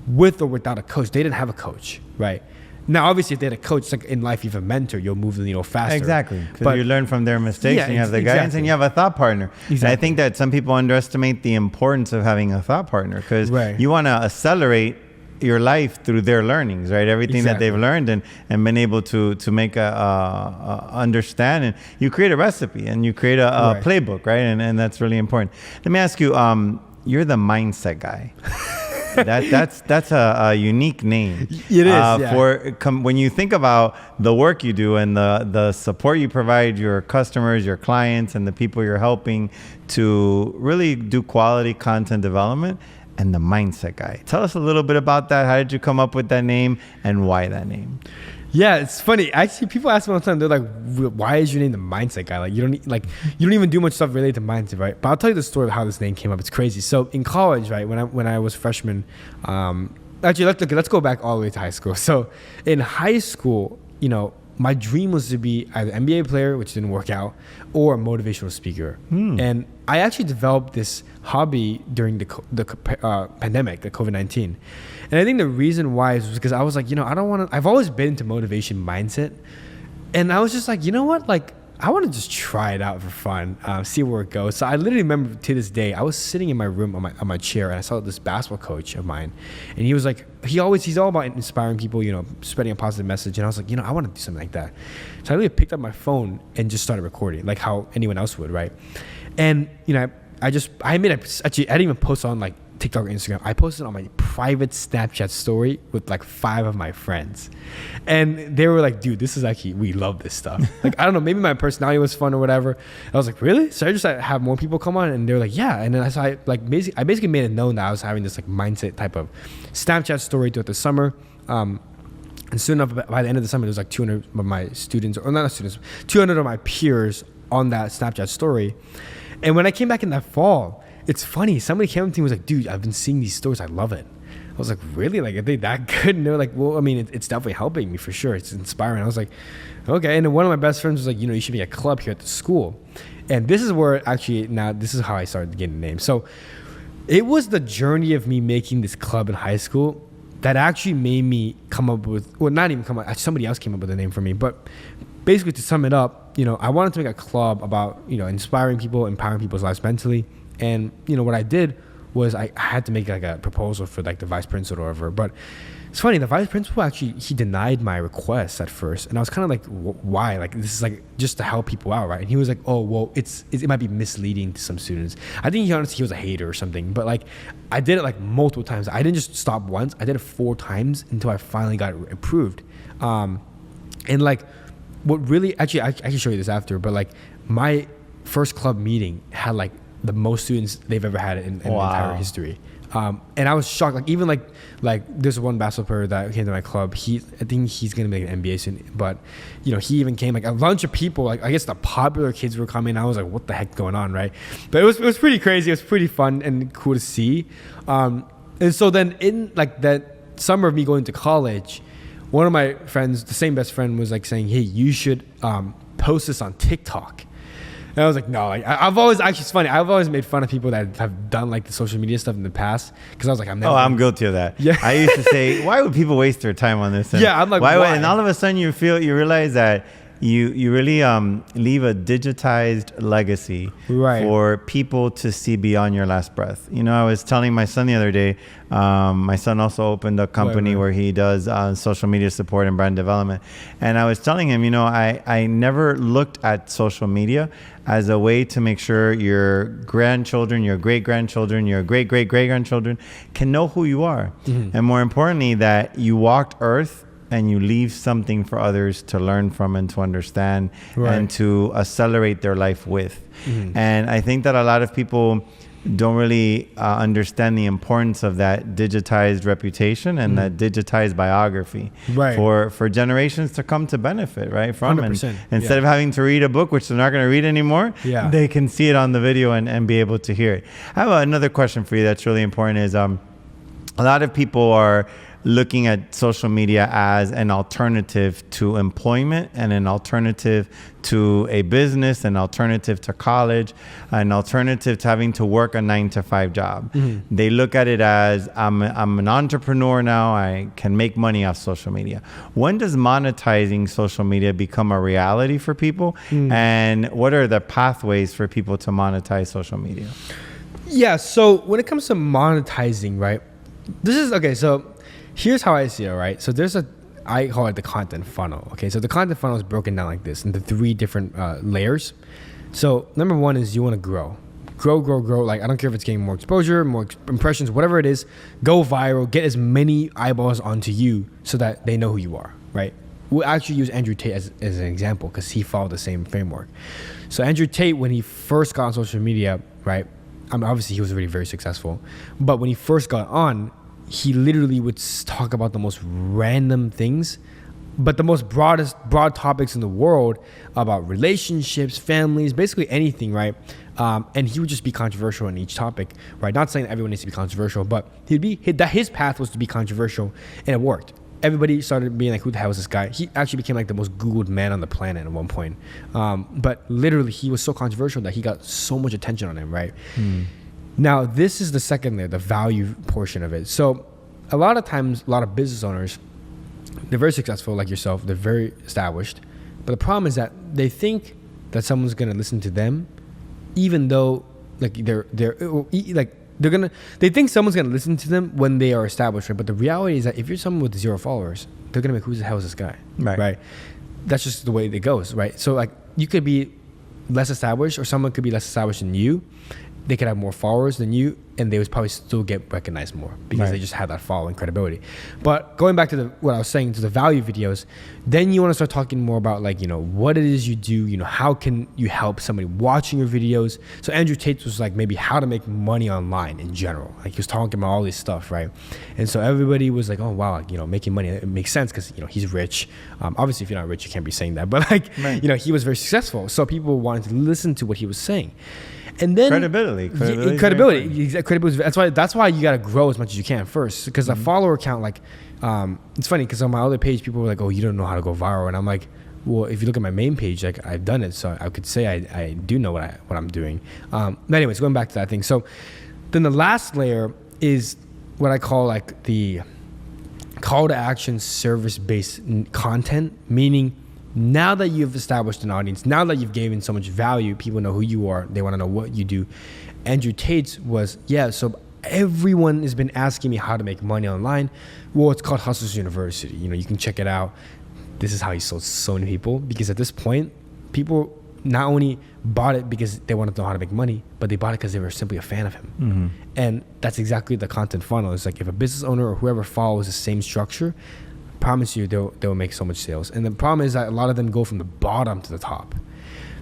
with or without a coach. They didn't have a coach, right? Now, obviously, if they had a coach, like in life, you have a mentor, you'll move the needle faster. Exactly, because you learn from their mistakes and you have the guidance and you have a thought partner. Exactly. And I think that some people underestimate the importance of having a thought partner because you want to accelerate your life through their learnings, right? Everything that they've learned and been able to make a understand, and you create a recipe and you create a playbook, right? And that's really important. Let me ask you, you're the mindset guy. That's a unique name. It is. When you think about the work you do and the support you provide your customers, your clients, and the people you're helping to really do quality content development, and the mindset guy. Tell us a little bit about that. How did you come up with that name and why that name? Yeah, it's funny. Actually, people ask me all the time. They're like, "Why is your name the mindset guy? Like, you don't even do much stuff related to mindset, right?" But I'll tell you the story of how this name came up. It's crazy. So in college, right, when I was a freshman, actually let's go back all the way to high school. So in high school, my dream was to be either an NBA player, which didn't work out, or a motivational speaker. And I actually developed this hobby during the pandemic, the COVID-19. And I think the reason why is because I was like, I've always been into motivation mindset. And I was just like, you know what? Like, I want to just try it out for fun, see where it goes. So I literally remember to this day, I was sitting in my room on my chair, and I saw this basketball coach of mine, and he was like, he's all about inspiring people, spreading a positive message. And I was like, I want to do something like that. So I really picked up my phone and just started recording, like how anyone else would, right? And I didn't even post on like TikTok or Instagram. I posted on my private Snapchat story with like 5 of my friends, and they were like, "Dude, we love this stuff." Like, I don't know, maybe my personality was fun or whatever. I was like, "Really?" So I just have more people come on, and they're like, "Yeah." And then I basically made it known that I was having this like mindset type of Snapchat story throughout the summer. And soon enough, by the end of the summer, there was like 200 of my students, or not students, 200 of my peers on that Snapchat story. And when I came back in that fall, it's funny. Somebody came up to me and was like, dude, I've been seeing these stories. I love it. I was like, really? Like, are they that good? And they were like, well, I mean, it's definitely helping me for sure. It's inspiring. I was like, okay. And then one of my best friends was like, you know, you should be a club here at the school. And this is where actually, now this is how I started getting the name. So it was the journey of me making this club in high school that actually made me come up with, well, not even come up, somebody else came up with a name for me. But basically, to sum it up, you know, I wanted to make a club about, you know, inspiring people, empowering people's lives mentally. And, you know, what I did was I had to make like a proposal for like the vice principal or whatever. But it's funny, the vice principal actually, he denied my request at first. And I was kind of like, why? Like, this is like just to help people out, right? And he was like, oh, well, it might be misleading to some students. I think he was a hater or something. But like, I did it like multiple times. I didn't just stop once. I did it 4 times until I finally got it approved. And like, what really, actually, I can show you this after, but like my first club meeting had like the most students they've ever had in the entire history. And I was shocked. Like, even like there's one basketball player that came to my club. I think he's gonna make an NBA soon. But you know, he even came. Like a bunch of people. Like, I guess the popular kids were coming. I was like, what the heck going on, right? But it was pretty crazy. It was pretty fun and cool to see. And so then in like that summer of me going to college, one of my friends, the same best friend, was like saying, hey, you should post this on TikTok. And I was like, no, I've always, actually, it's funny, I've always made fun of people that have done like the social media stuff in the past, because I was like, I'm guilty of that. Yeah. I used to say, why would people waste their time on this? And yeah, I'm like, why? And all of a sudden you realize that you really leave a digitized legacy for people to see beyond your last breath. You know, I was telling my son the other day, my son also opened a company where he does social media support and brand development. And I was telling him, you know, I never looked at social media as a way to make sure your grandchildren, your great-grandchildren, your great-great-great-grandchildren can know who you are. Mm-hmm. And more importantly, that you walked earth and you leave something for others to learn from and to understand and to accelerate their life with. Mm-hmm. And I think that a lot of people don't really understand the importance of that digitized reputation and that digitized biography for generations to come to benefit from. And instead of having to read a book, which they're not going to read anymore, they can see it on the video and be able to hear it. I have another question for you that's really important is a lot of people are looking at social media as an alternative to employment and an alternative to a business, an alternative to college, an alternative to having to work a 9-to-5 job. Mm-hmm. They look at it as I'm an entrepreneur now. I can make money off social media. When does monetizing social media become a reality for people? And what are the pathways for people to monetize social media? Yeah, so when it comes to monetizing, right? This is okay. So here's how I see it, right? So I call it the content funnel. Okay, so the content funnel is broken down like this into 3 different layers. So number 1 is you want to grow. Like, I don't care if it's getting more exposure, more impressions, whatever it is, go viral, get as many eyeballs onto you so that they know who you are, right? We'll actually use Andrew Tate as an example because he followed the same framework. So Andrew Tate, when he first got on social media, right? I mean, obviously he was already very successful, but when he first got on, he literally would talk about the most random things, but the most broad topics in the world about relationships, families, basically anything, right? And he would just be controversial in each topic, right? Not saying that everyone needs to be controversial, but his path was to be controversial, and it worked. Everybody started being like, who the hell is this guy? He actually became like the most Googled man on the planet at one point. But literally, he was so controversial that he got so much attention on him, right? Now, this is the second layer, the value portion of it. So a lot of times, a lot of business owners, they're very successful like yourself. They're very established. But the problem is that they think that someone's going to listen to them, even though like they think someone's going to listen to them when they are established, right? But the reality is that if you're someone with 0 followers, they're going to be, who the hell is this guy? Right? That's just the way it goes, right? So like you could be less established or someone could be less established than you. They could have more followers than you, and they would probably still get recognized more because they just had that following credibility. But going back to what I was saying, to the value videos, then you want to start talking more about like, what it is you do, how can you help somebody watching your videos. So Andrew Tate was like maybe how to make money online in general. Like he was talking about all this stuff, right? And so everybody was like, oh wow, making money, it makes sense because he's rich. Obviously if you're not rich you can't be saying that, but like he was very successful, so people wanted to listen to what he was saying. And then credibility. That's why you gotta grow as much as you can first, because the follower count, like, it's funny because on my other page people were like, oh, you don't know how to go viral, and I'm like, well, if you look at my main page, like I've done it, so I could say I do know what I'm doing. But anyways, going back to that thing. So then the last layer is what I call like the call to action service based content, meaning now that you've established an audience, now that you've given so much value, people know who you are, they want to know what you do. Andrew Tate's was, so everyone has been asking me how to make money online. Well, it's called Hustlers University. You can check it out. This is how he sold so many people, because at this point, people not only bought it because they wanted to know how to make money, but they bought it because they were simply a fan of him. Mm-hmm. And that's exactly the content funnel. It's like if a business owner or whoever follows the same structure, promise you they'll make so much sales. And the problem is that a lot of them go from the bottom to the top.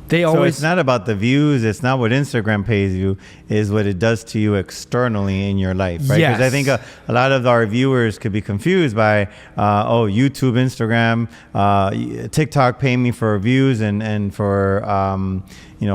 So it's not about the views. It's not what Instagram pays you. Is what it does to you externally in your life, right? Because I think a lot of our viewers could be confused by, YouTube, Instagram, TikTok pay me for views and for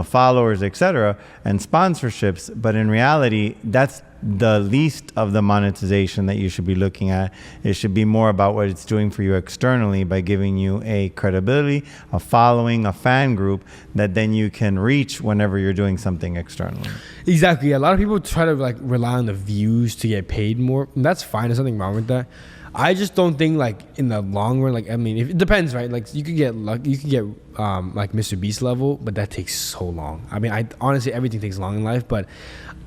followers, etc., and sponsorships. But in reality, that's the least of the monetization that you should be looking at. It should be more about what it's doing for you externally by giving you a credibility, a following, a fan group that then you can reach whenever you're doing something externally. Exactly. A lot of people try to like rely on the views to get paid more, and that's fine. There's nothing wrong with that. I just don't think like in the long run, like, I mean, it depends, right? Like you could get like Mr. Beast level, but that takes so long. I mean, honestly, everything takes long in life, but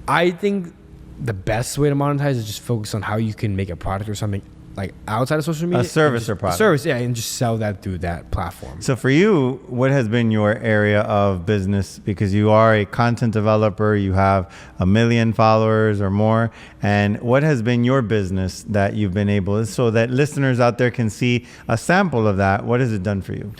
I think the best way to monetize is just focus on how you can make a product or something like outside of social media. A service or product. A service, yeah, and just sell that through that platform. So for you, what has been your area of business? Because you are a content developer, you have 1 million followers or more. And what has been your business that you've been able, so that listeners out there can see a sample of that? What has it done for you?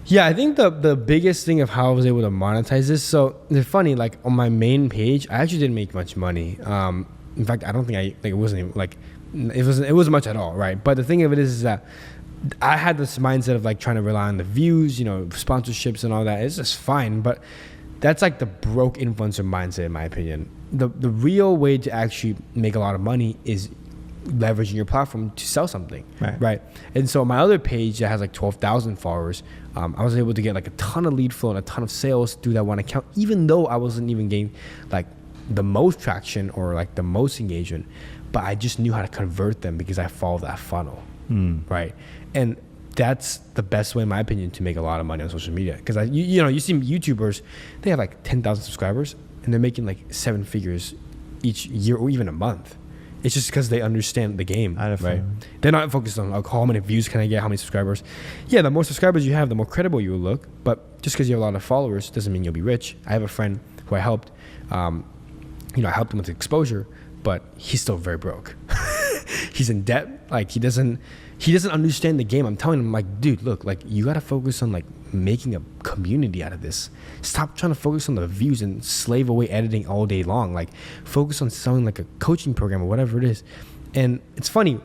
Yeah, I think the biggest thing of how I was able to monetize this, so it's funny, like on my main page, I actually didn't make much money. In fact, I don't think it wasn't even like, it wasn't much at all, right? But the thing of it is that I had this mindset of like trying to rely on the views, sponsorships and all that. It's just fine, but that's like the broke influencer mindset, in my opinion. The real way to actually make a lot of money is leveraging your platform to sell something, right? And so my other page that has like 12,000 followers, I was able to get like a ton of lead flow and a ton of sales through that one account, even though I wasn't even getting like the most traction or like the most engagement, but I just knew how to convert them because I followed that funnel, right? And that's the best way, in my opinion, to make a lot of money on social media. Because you see YouTubers, they have like 10,000 subscribers and they're making like 7 figures each year or even a month. It's just because they understand the game, right? They're not focused on like, how many views can I get, how many subscribers. Yeah, the more subscribers you have, the more credible you will look. But just because you have a lot of followers doesn't mean you'll be rich. I have a friend who I helped. I helped him with exposure, but he's still very broke. He's in debt. Like he doesn't understand the game. I'm telling him, like, dude, look, like you got to focus on like making a community out of this. Stop trying to focus on the views and slave away editing all day long. Like focus on selling like a coaching program or whatever it is. And it's funny,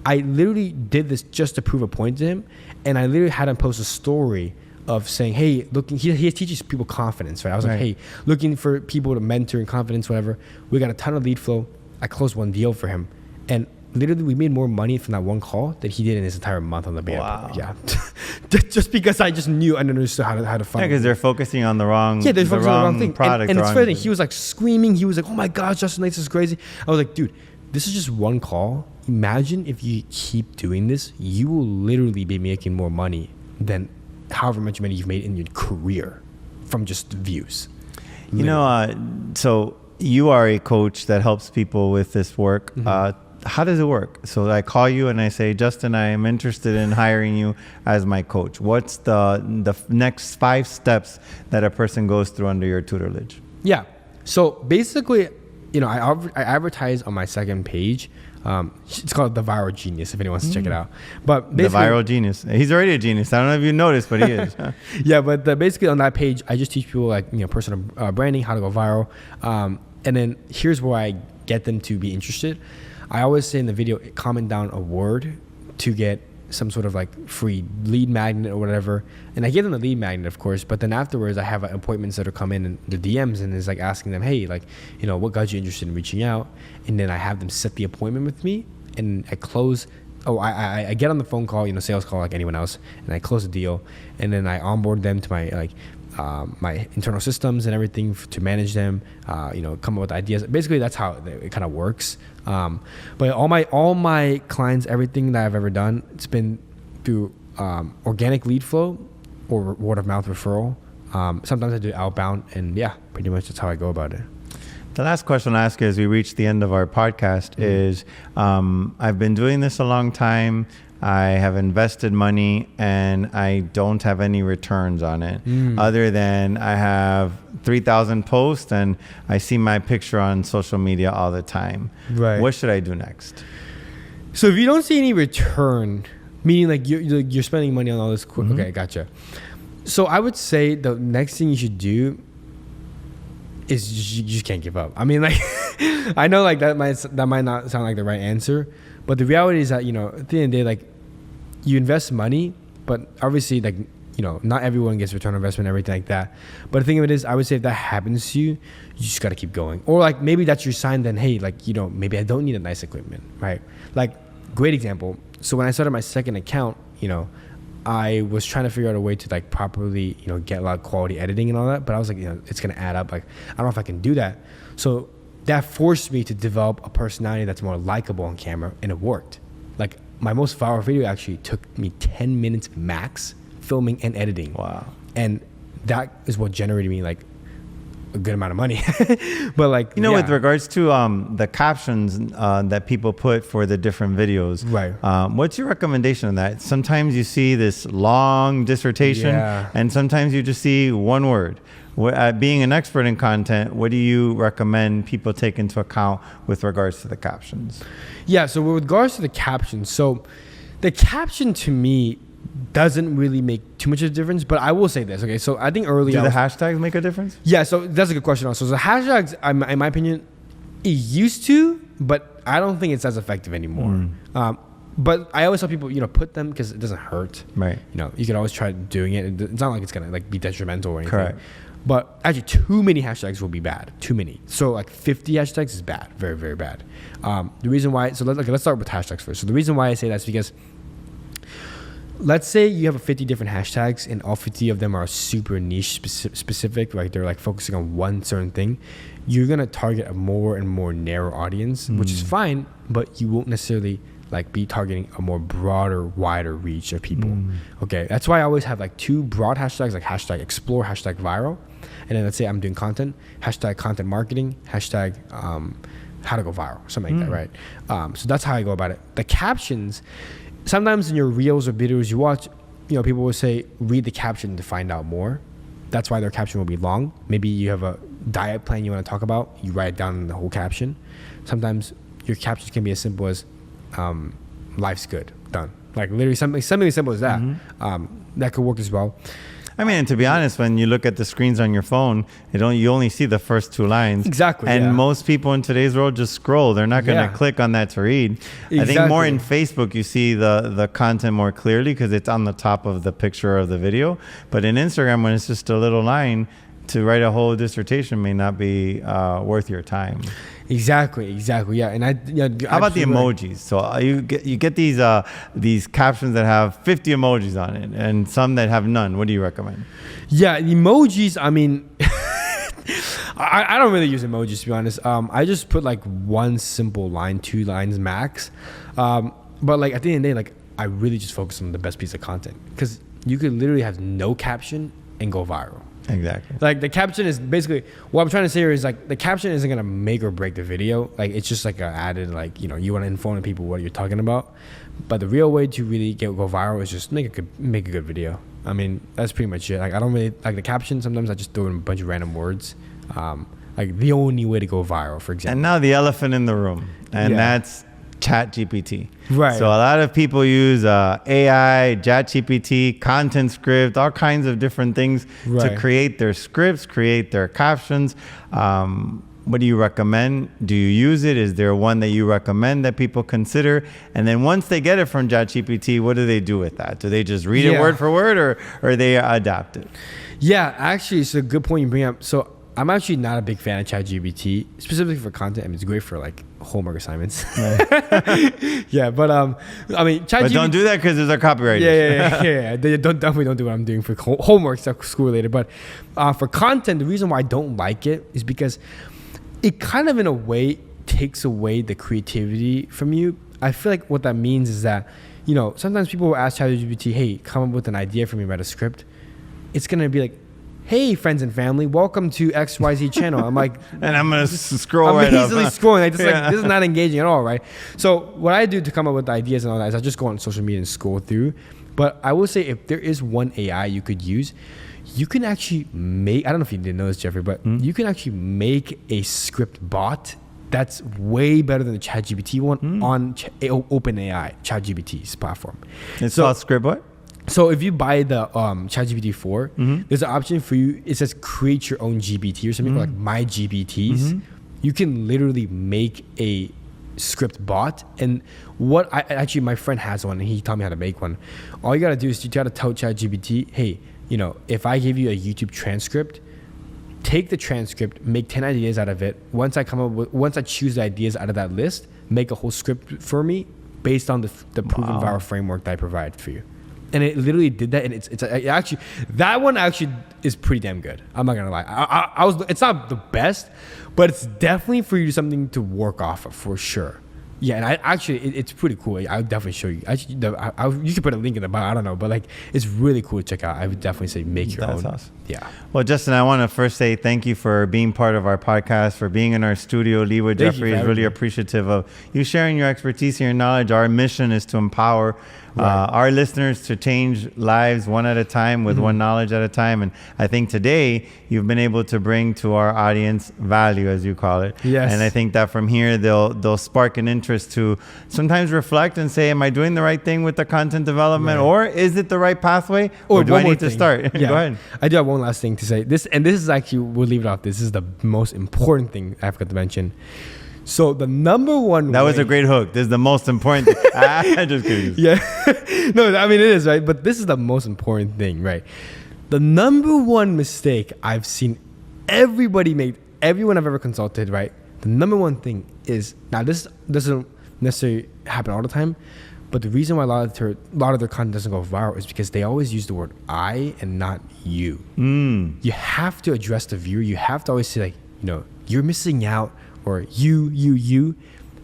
I literally did this just to prove a point to him. And I literally had him post a story of saying, hey, he teaches people confidence, right? I was like, hey, looking for people to mentor and confidence, whatever. We got a ton of lead flow. I closed one deal for him. And literally we made more money from that one call than he did in his entire month on the band. Wow. Yeah. Just because I just knew and understood how to find it. Because they're focusing on the wrong they're focusing on the wrong thing. Product. And it's funny, he was like screaming. He was like, oh my gosh, Justin, this is crazy. I was like, dude, this is just one call. Imagine if you keep doing this, you will literally be making more money than however much money you've made in your career from just views. So you are a coach that helps people with this work. Mm-hmm. How does it work? So I call you and I say, Justin, I am interested in hiring you as my coach. What's the next 5 steps that a person goes through under your tutelage? Yeah. So basically, you know, I advertise on my second page. It's called The Viral Genius, if anyone wants to check it out. But The Viral Genius. He's already a genius. I don't know if you noticed, but he is. Yeah, but basically on that page, I just teach people like, you know, personal branding, how to go viral. And then here's where I get them to be interested. I always say in the video, comment down a word to get some sort of like free lead magnet or whatever. And I give them the lead magnet, of course, but then afterwards I have appointments that are come in the DMs and it's like asking them, hey, like, you know, what got you interested in reaching out? And then I have them set the appointment with me and I close. I get on the phone call, you know, sales call like anyone else, and I close the deal, and then I onboard them to my like my internal systems and everything to manage them, you know, come up with ideas. Basically, that's how it kind of works. But all my clients, everything that I've ever done, it's been through organic lead flow or word of mouth referral. Sometimes I do outbound, and yeah, pretty much that's how I go about it. The last question I'll ask you as we reach the end of our podcast is, I've been doing this a long time. I have invested money and I don't have any returns on it other than I have 3,000 posts and I see my picture on social media all the time. Right. What should I do next? So if you don't see any return, meaning like you're spending money on all this, okay, gotcha. So I would say the next thing you should do is you just can't give up. I mean, like, I know like that might not sound like the right answer, but the reality is that, you know, at the end of the day, like, you invest money, but obviously, like, you know, not everyone gets return on investment and everything like that. But the thing of it is, I would say if that happens to you, you just got to keep going. Or like maybe that's your sign then, hey, like, you know, maybe I don't need a nice equipment, right? Like, great example. So when I started my second account, you know, I was trying to figure out a way to like properly, you know, get a lot of quality editing and all that. But I was like, you know, it's going to add up. Like, I don't know if I can do that. So that forced me to develop a personality that's more likable on camera, and it worked. Like, my most viral video actually took me 10 minutes max filming and editing. Wow. And that is what generated me like a good amount of money. But like, you know, with regards to the captions that people put for the different videos, right? What's your recommendation on that? Sometimes you see this long dissertation, and sometimes you just see one word. Being an expert in content, what do you recommend people take into account with regards to the captions? Yeah, so with regards to the captions, so the caption to me doesn't really make too much of a difference, but I will say this. Okay, so I think earlier, do the hashtags make a difference? Yeah, so that's a good question also. So the hashtags, in my opinion, it used to, but I don't think it's as effective anymore. But I always tell people, you know, put them because it doesn't hurt. Right. You know, you can always try doing it. It's not like it's gonna like be detrimental or anything. Correct. But actually, too many hashtags will be bad. Too many. So like 50 hashtags is bad. Very, very bad. The reason why, so let's start with hashtags first. So the reason why I say that is because, let's say you have 50 different hashtags and all 50 of them are super niche specific, like they're like focusing on one certain thing. You're going to target a more and more narrow audience, which is fine, but you won't necessarily like be targeting a more broader, wider reach of people. Okay. That's why I always have like 2 broad hashtags, like hashtag explore, hashtag viral. And then let's say I'm doing content, hashtag content marketing, hashtag how to go viral, something like that, right? So that's how I go about it. The captions, sometimes in your reels or videos you watch, you know, people will say, read the caption to find out more. That's why their caption will be long. Maybe you have a diet plan you want to talk about, you write it down in the whole caption. Sometimes your captions can be as simple as, life's good, done. Like literally something as simple as that. That could work as well. I mean, and to be honest, when you look at the screens on your phone, you only see the first 2 lines. Exactly. And most people in today's world just scroll. They're not going to click on that to read. Exactly. I think more in Facebook, you see the content more clearly because it's on the top of the picture of the video. But in Instagram, when it's just a little line, to write a whole dissertation may not be worth your time. Exactly. Yeah. And how about the emojis? So you get these captions that have 50 emojis on it, and some that have none. What do you recommend? Yeah, emojis. I mean, I don't really use emojis, to be honest. I just put like one simple line, 2 lines max. But like at the end of the day, like I really just focus on the best piece of content, because you could literally have no caption and go viral. Exactly. Like the caption is basically, what I'm trying to say here is like the caption isn't gonna make or break the video. Like it's just like an added, like, you know, you want to inform people what you're talking about. But the real way to really go viral is just make a good video. I mean, that's pretty much it. Like I don't really like the caption. Sometimes I just throw in a bunch of random words. I like the only way to go viral, for example. And now the elephant in the room, and Yeah. that's Chat GPT. Right. So a lot of people use AI, Chat GPT, content script, all kinds of different things to Right. create their scripts, create their captions. What do you recommend? Do you use it? Is there one that you recommend that people consider? And then once they get it from Chat GPT, what do they do with that? Do they just read it Yeah. word for word, or they adapt it? Yeah, actually, it's a good point you bring up. So I'm actually not a big fan of ChatGPT, specifically for content. I mean, it's great for like homework assignments. Yeah, but I mean, ChatGPT. But don't do that because there's a copyright issue. Yeah. They definitely don't do what I'm doing for homework stuff, school related. But for content, the reason why I don't like it is because it kind of, in a way, takes away the creativity from you. I feel like what that means is that, you know, sometimes people will ask ChatGPT, "Hey, come up with an idea for me, write a script." It's gonna be like, "Hey, friends and family, welcome to XYZ channel." I'm like, And I'm going to scroll I'm right up. easily huh? scrolling. Like, Yeah. this is not engaging at all, right? So what I do to come up with ideas and all that is I just go on social media and scroll through. But I will say, if there is one AI you could use, you can actually make, I don't know if you didn't know this, Jeffrey, but you can actually make a script bot that's way better than the ChatGPT one on OpenAI, ChatGPT's platform. It's So- called script what? So if you buy the ChatGPT 4, there's an option for you. It says create your own GPT or something like My GPTs. You can literally make a script bot. And what I actually, my friend has one and he taught me how to make one. All you got to do is you got to tell ChatGPT, "Hey, you know, if I give you a YouTube transcript, take the transcript, make 10 ideas out of it. Once I choose the ideas out of that list, make a whole script for me based on the proven viral framework that I provide for you." And it literally did that, and it's actually, that one actually is pretty damn good. I'm not gonna lie. It's not the best, but it's definitely for you something to work off of for sure. Yeah, and it's pretty cool. I'll definitely show you. Actually, you should put a link in the bio. I don't know, but like, it's really cool to check out. I would definitely say make your That's own. awesome. Yeah. Well, Justin, I want to first say thank you for being part of our podcast, for being in our studio. Lewa Thank you Jeffrey for is having really me. appreciative of you sharing your expertise and your knowledge. Our mission is to empower our listeners to change lives one at a time with one knowledge at a time. And I think today you've been able to bring to our audience value, as you call it. Yes. And I think that from here, they'll spark an interest to sometimes reflect and say, am I doing the right thing with the content development? Right. Or is it the right pathway? Or do I one more need to thing. start? Yeah. Go ahead. I do have one last thing to say. This is actually, we'll leave it off. This is the most important thing I forgot to mention. So the number one That was way- a great hook. This is the most important thing. Just kidding. Yeah. No, I mean, it is, right? But this is the most important thing, right? The number one mistake I've seen everybody make, everyone I've ever consulted, right? The number one thing is, now this doesn't necessarily happen all the time, but the reason why a lot of their content doesn't go viral is because they always use the word I and not you. You have to address the viewer. You have to always say, like, you know, you're missing out, or you.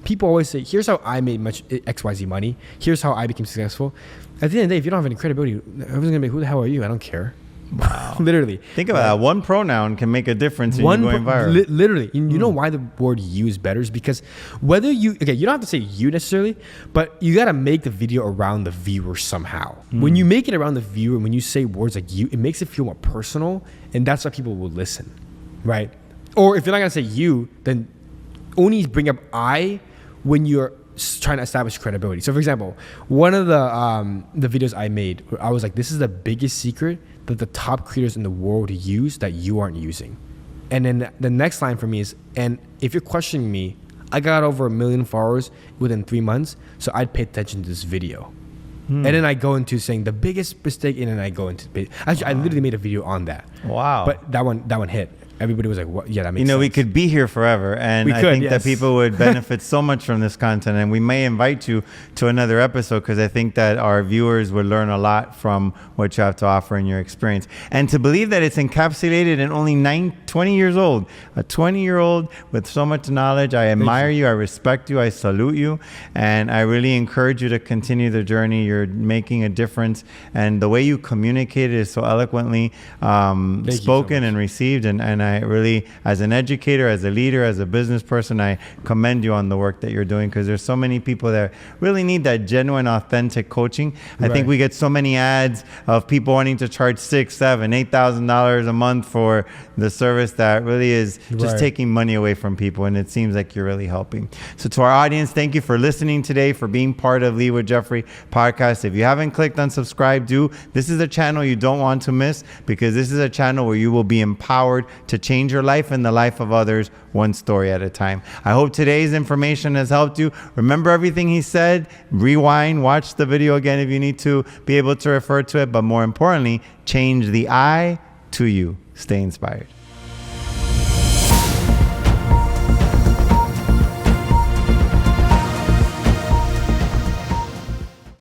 People always say, here's how I made much XYZ money. Here's how I became successful. At the end of the day, if you don't have any credibility, everyone's gonna be, who the hell are you? I don't care. Wow. Literally. Think about that. One pronoun can make a difference in you going viral. Literally. You know why the word you is better is because whether you don't have to say you necessarily, but you got to make the video around the viewer somehow. When you make it around the viewer, when you say words like you, it makes it feel more personal, and that's why people will listen, right? Or if you're not going to say you, then only bring up I when you're trying to establish credibility. So for example, one of the videos I made, I was like, this is the biggest secret that the top creators in the world use that you aren't using. And then the next line for me is, and if you're questioning me, I got over 1 million followers within 3 months, so I'd pay attention to this video. And then I go into saying the biggest mistake, and then I go into, actually, I literally made a video on that. Wow. But that one hit. Everybody was like, "What? Yeah, that makes sense." We could be here forever, and I think that people would benefit so much from this content, and we may invite you to another episode because I think that our viewers would learn a lot from what you have to offer in your experience. And to believe that it's encapsulated in only 20 years old, a 20-year-old with so much knowledge, I admire you, I respect you, I salute you, and I really encourage you to continue the journey. You're making a difference, and the way you communicate is so eloquently spoken and received, and I really, as an educator, as a leader, as a business person, I commend you on the work that you're doing, because there's so many people that really need that genuine, authentic coaching. I think we get so many ads of people wanting to charge $6,000, $8,000 a month for the service that really is just taking money away from people, and it seems like you're really helping. So to our audience, thank you for listening today, for being part of Lead with Jeffrey podcast. If you haven't clicked on subscribe, do. This is a channel you don't want to miss, because this is a channel where you will be empowered to change your life and the life of others one story at a time. I hope today's information has helped you. Remember everything he said, rewind, watch the video again if you need to be able to refer to it, but more importantly, change the I to you. Stay inspired.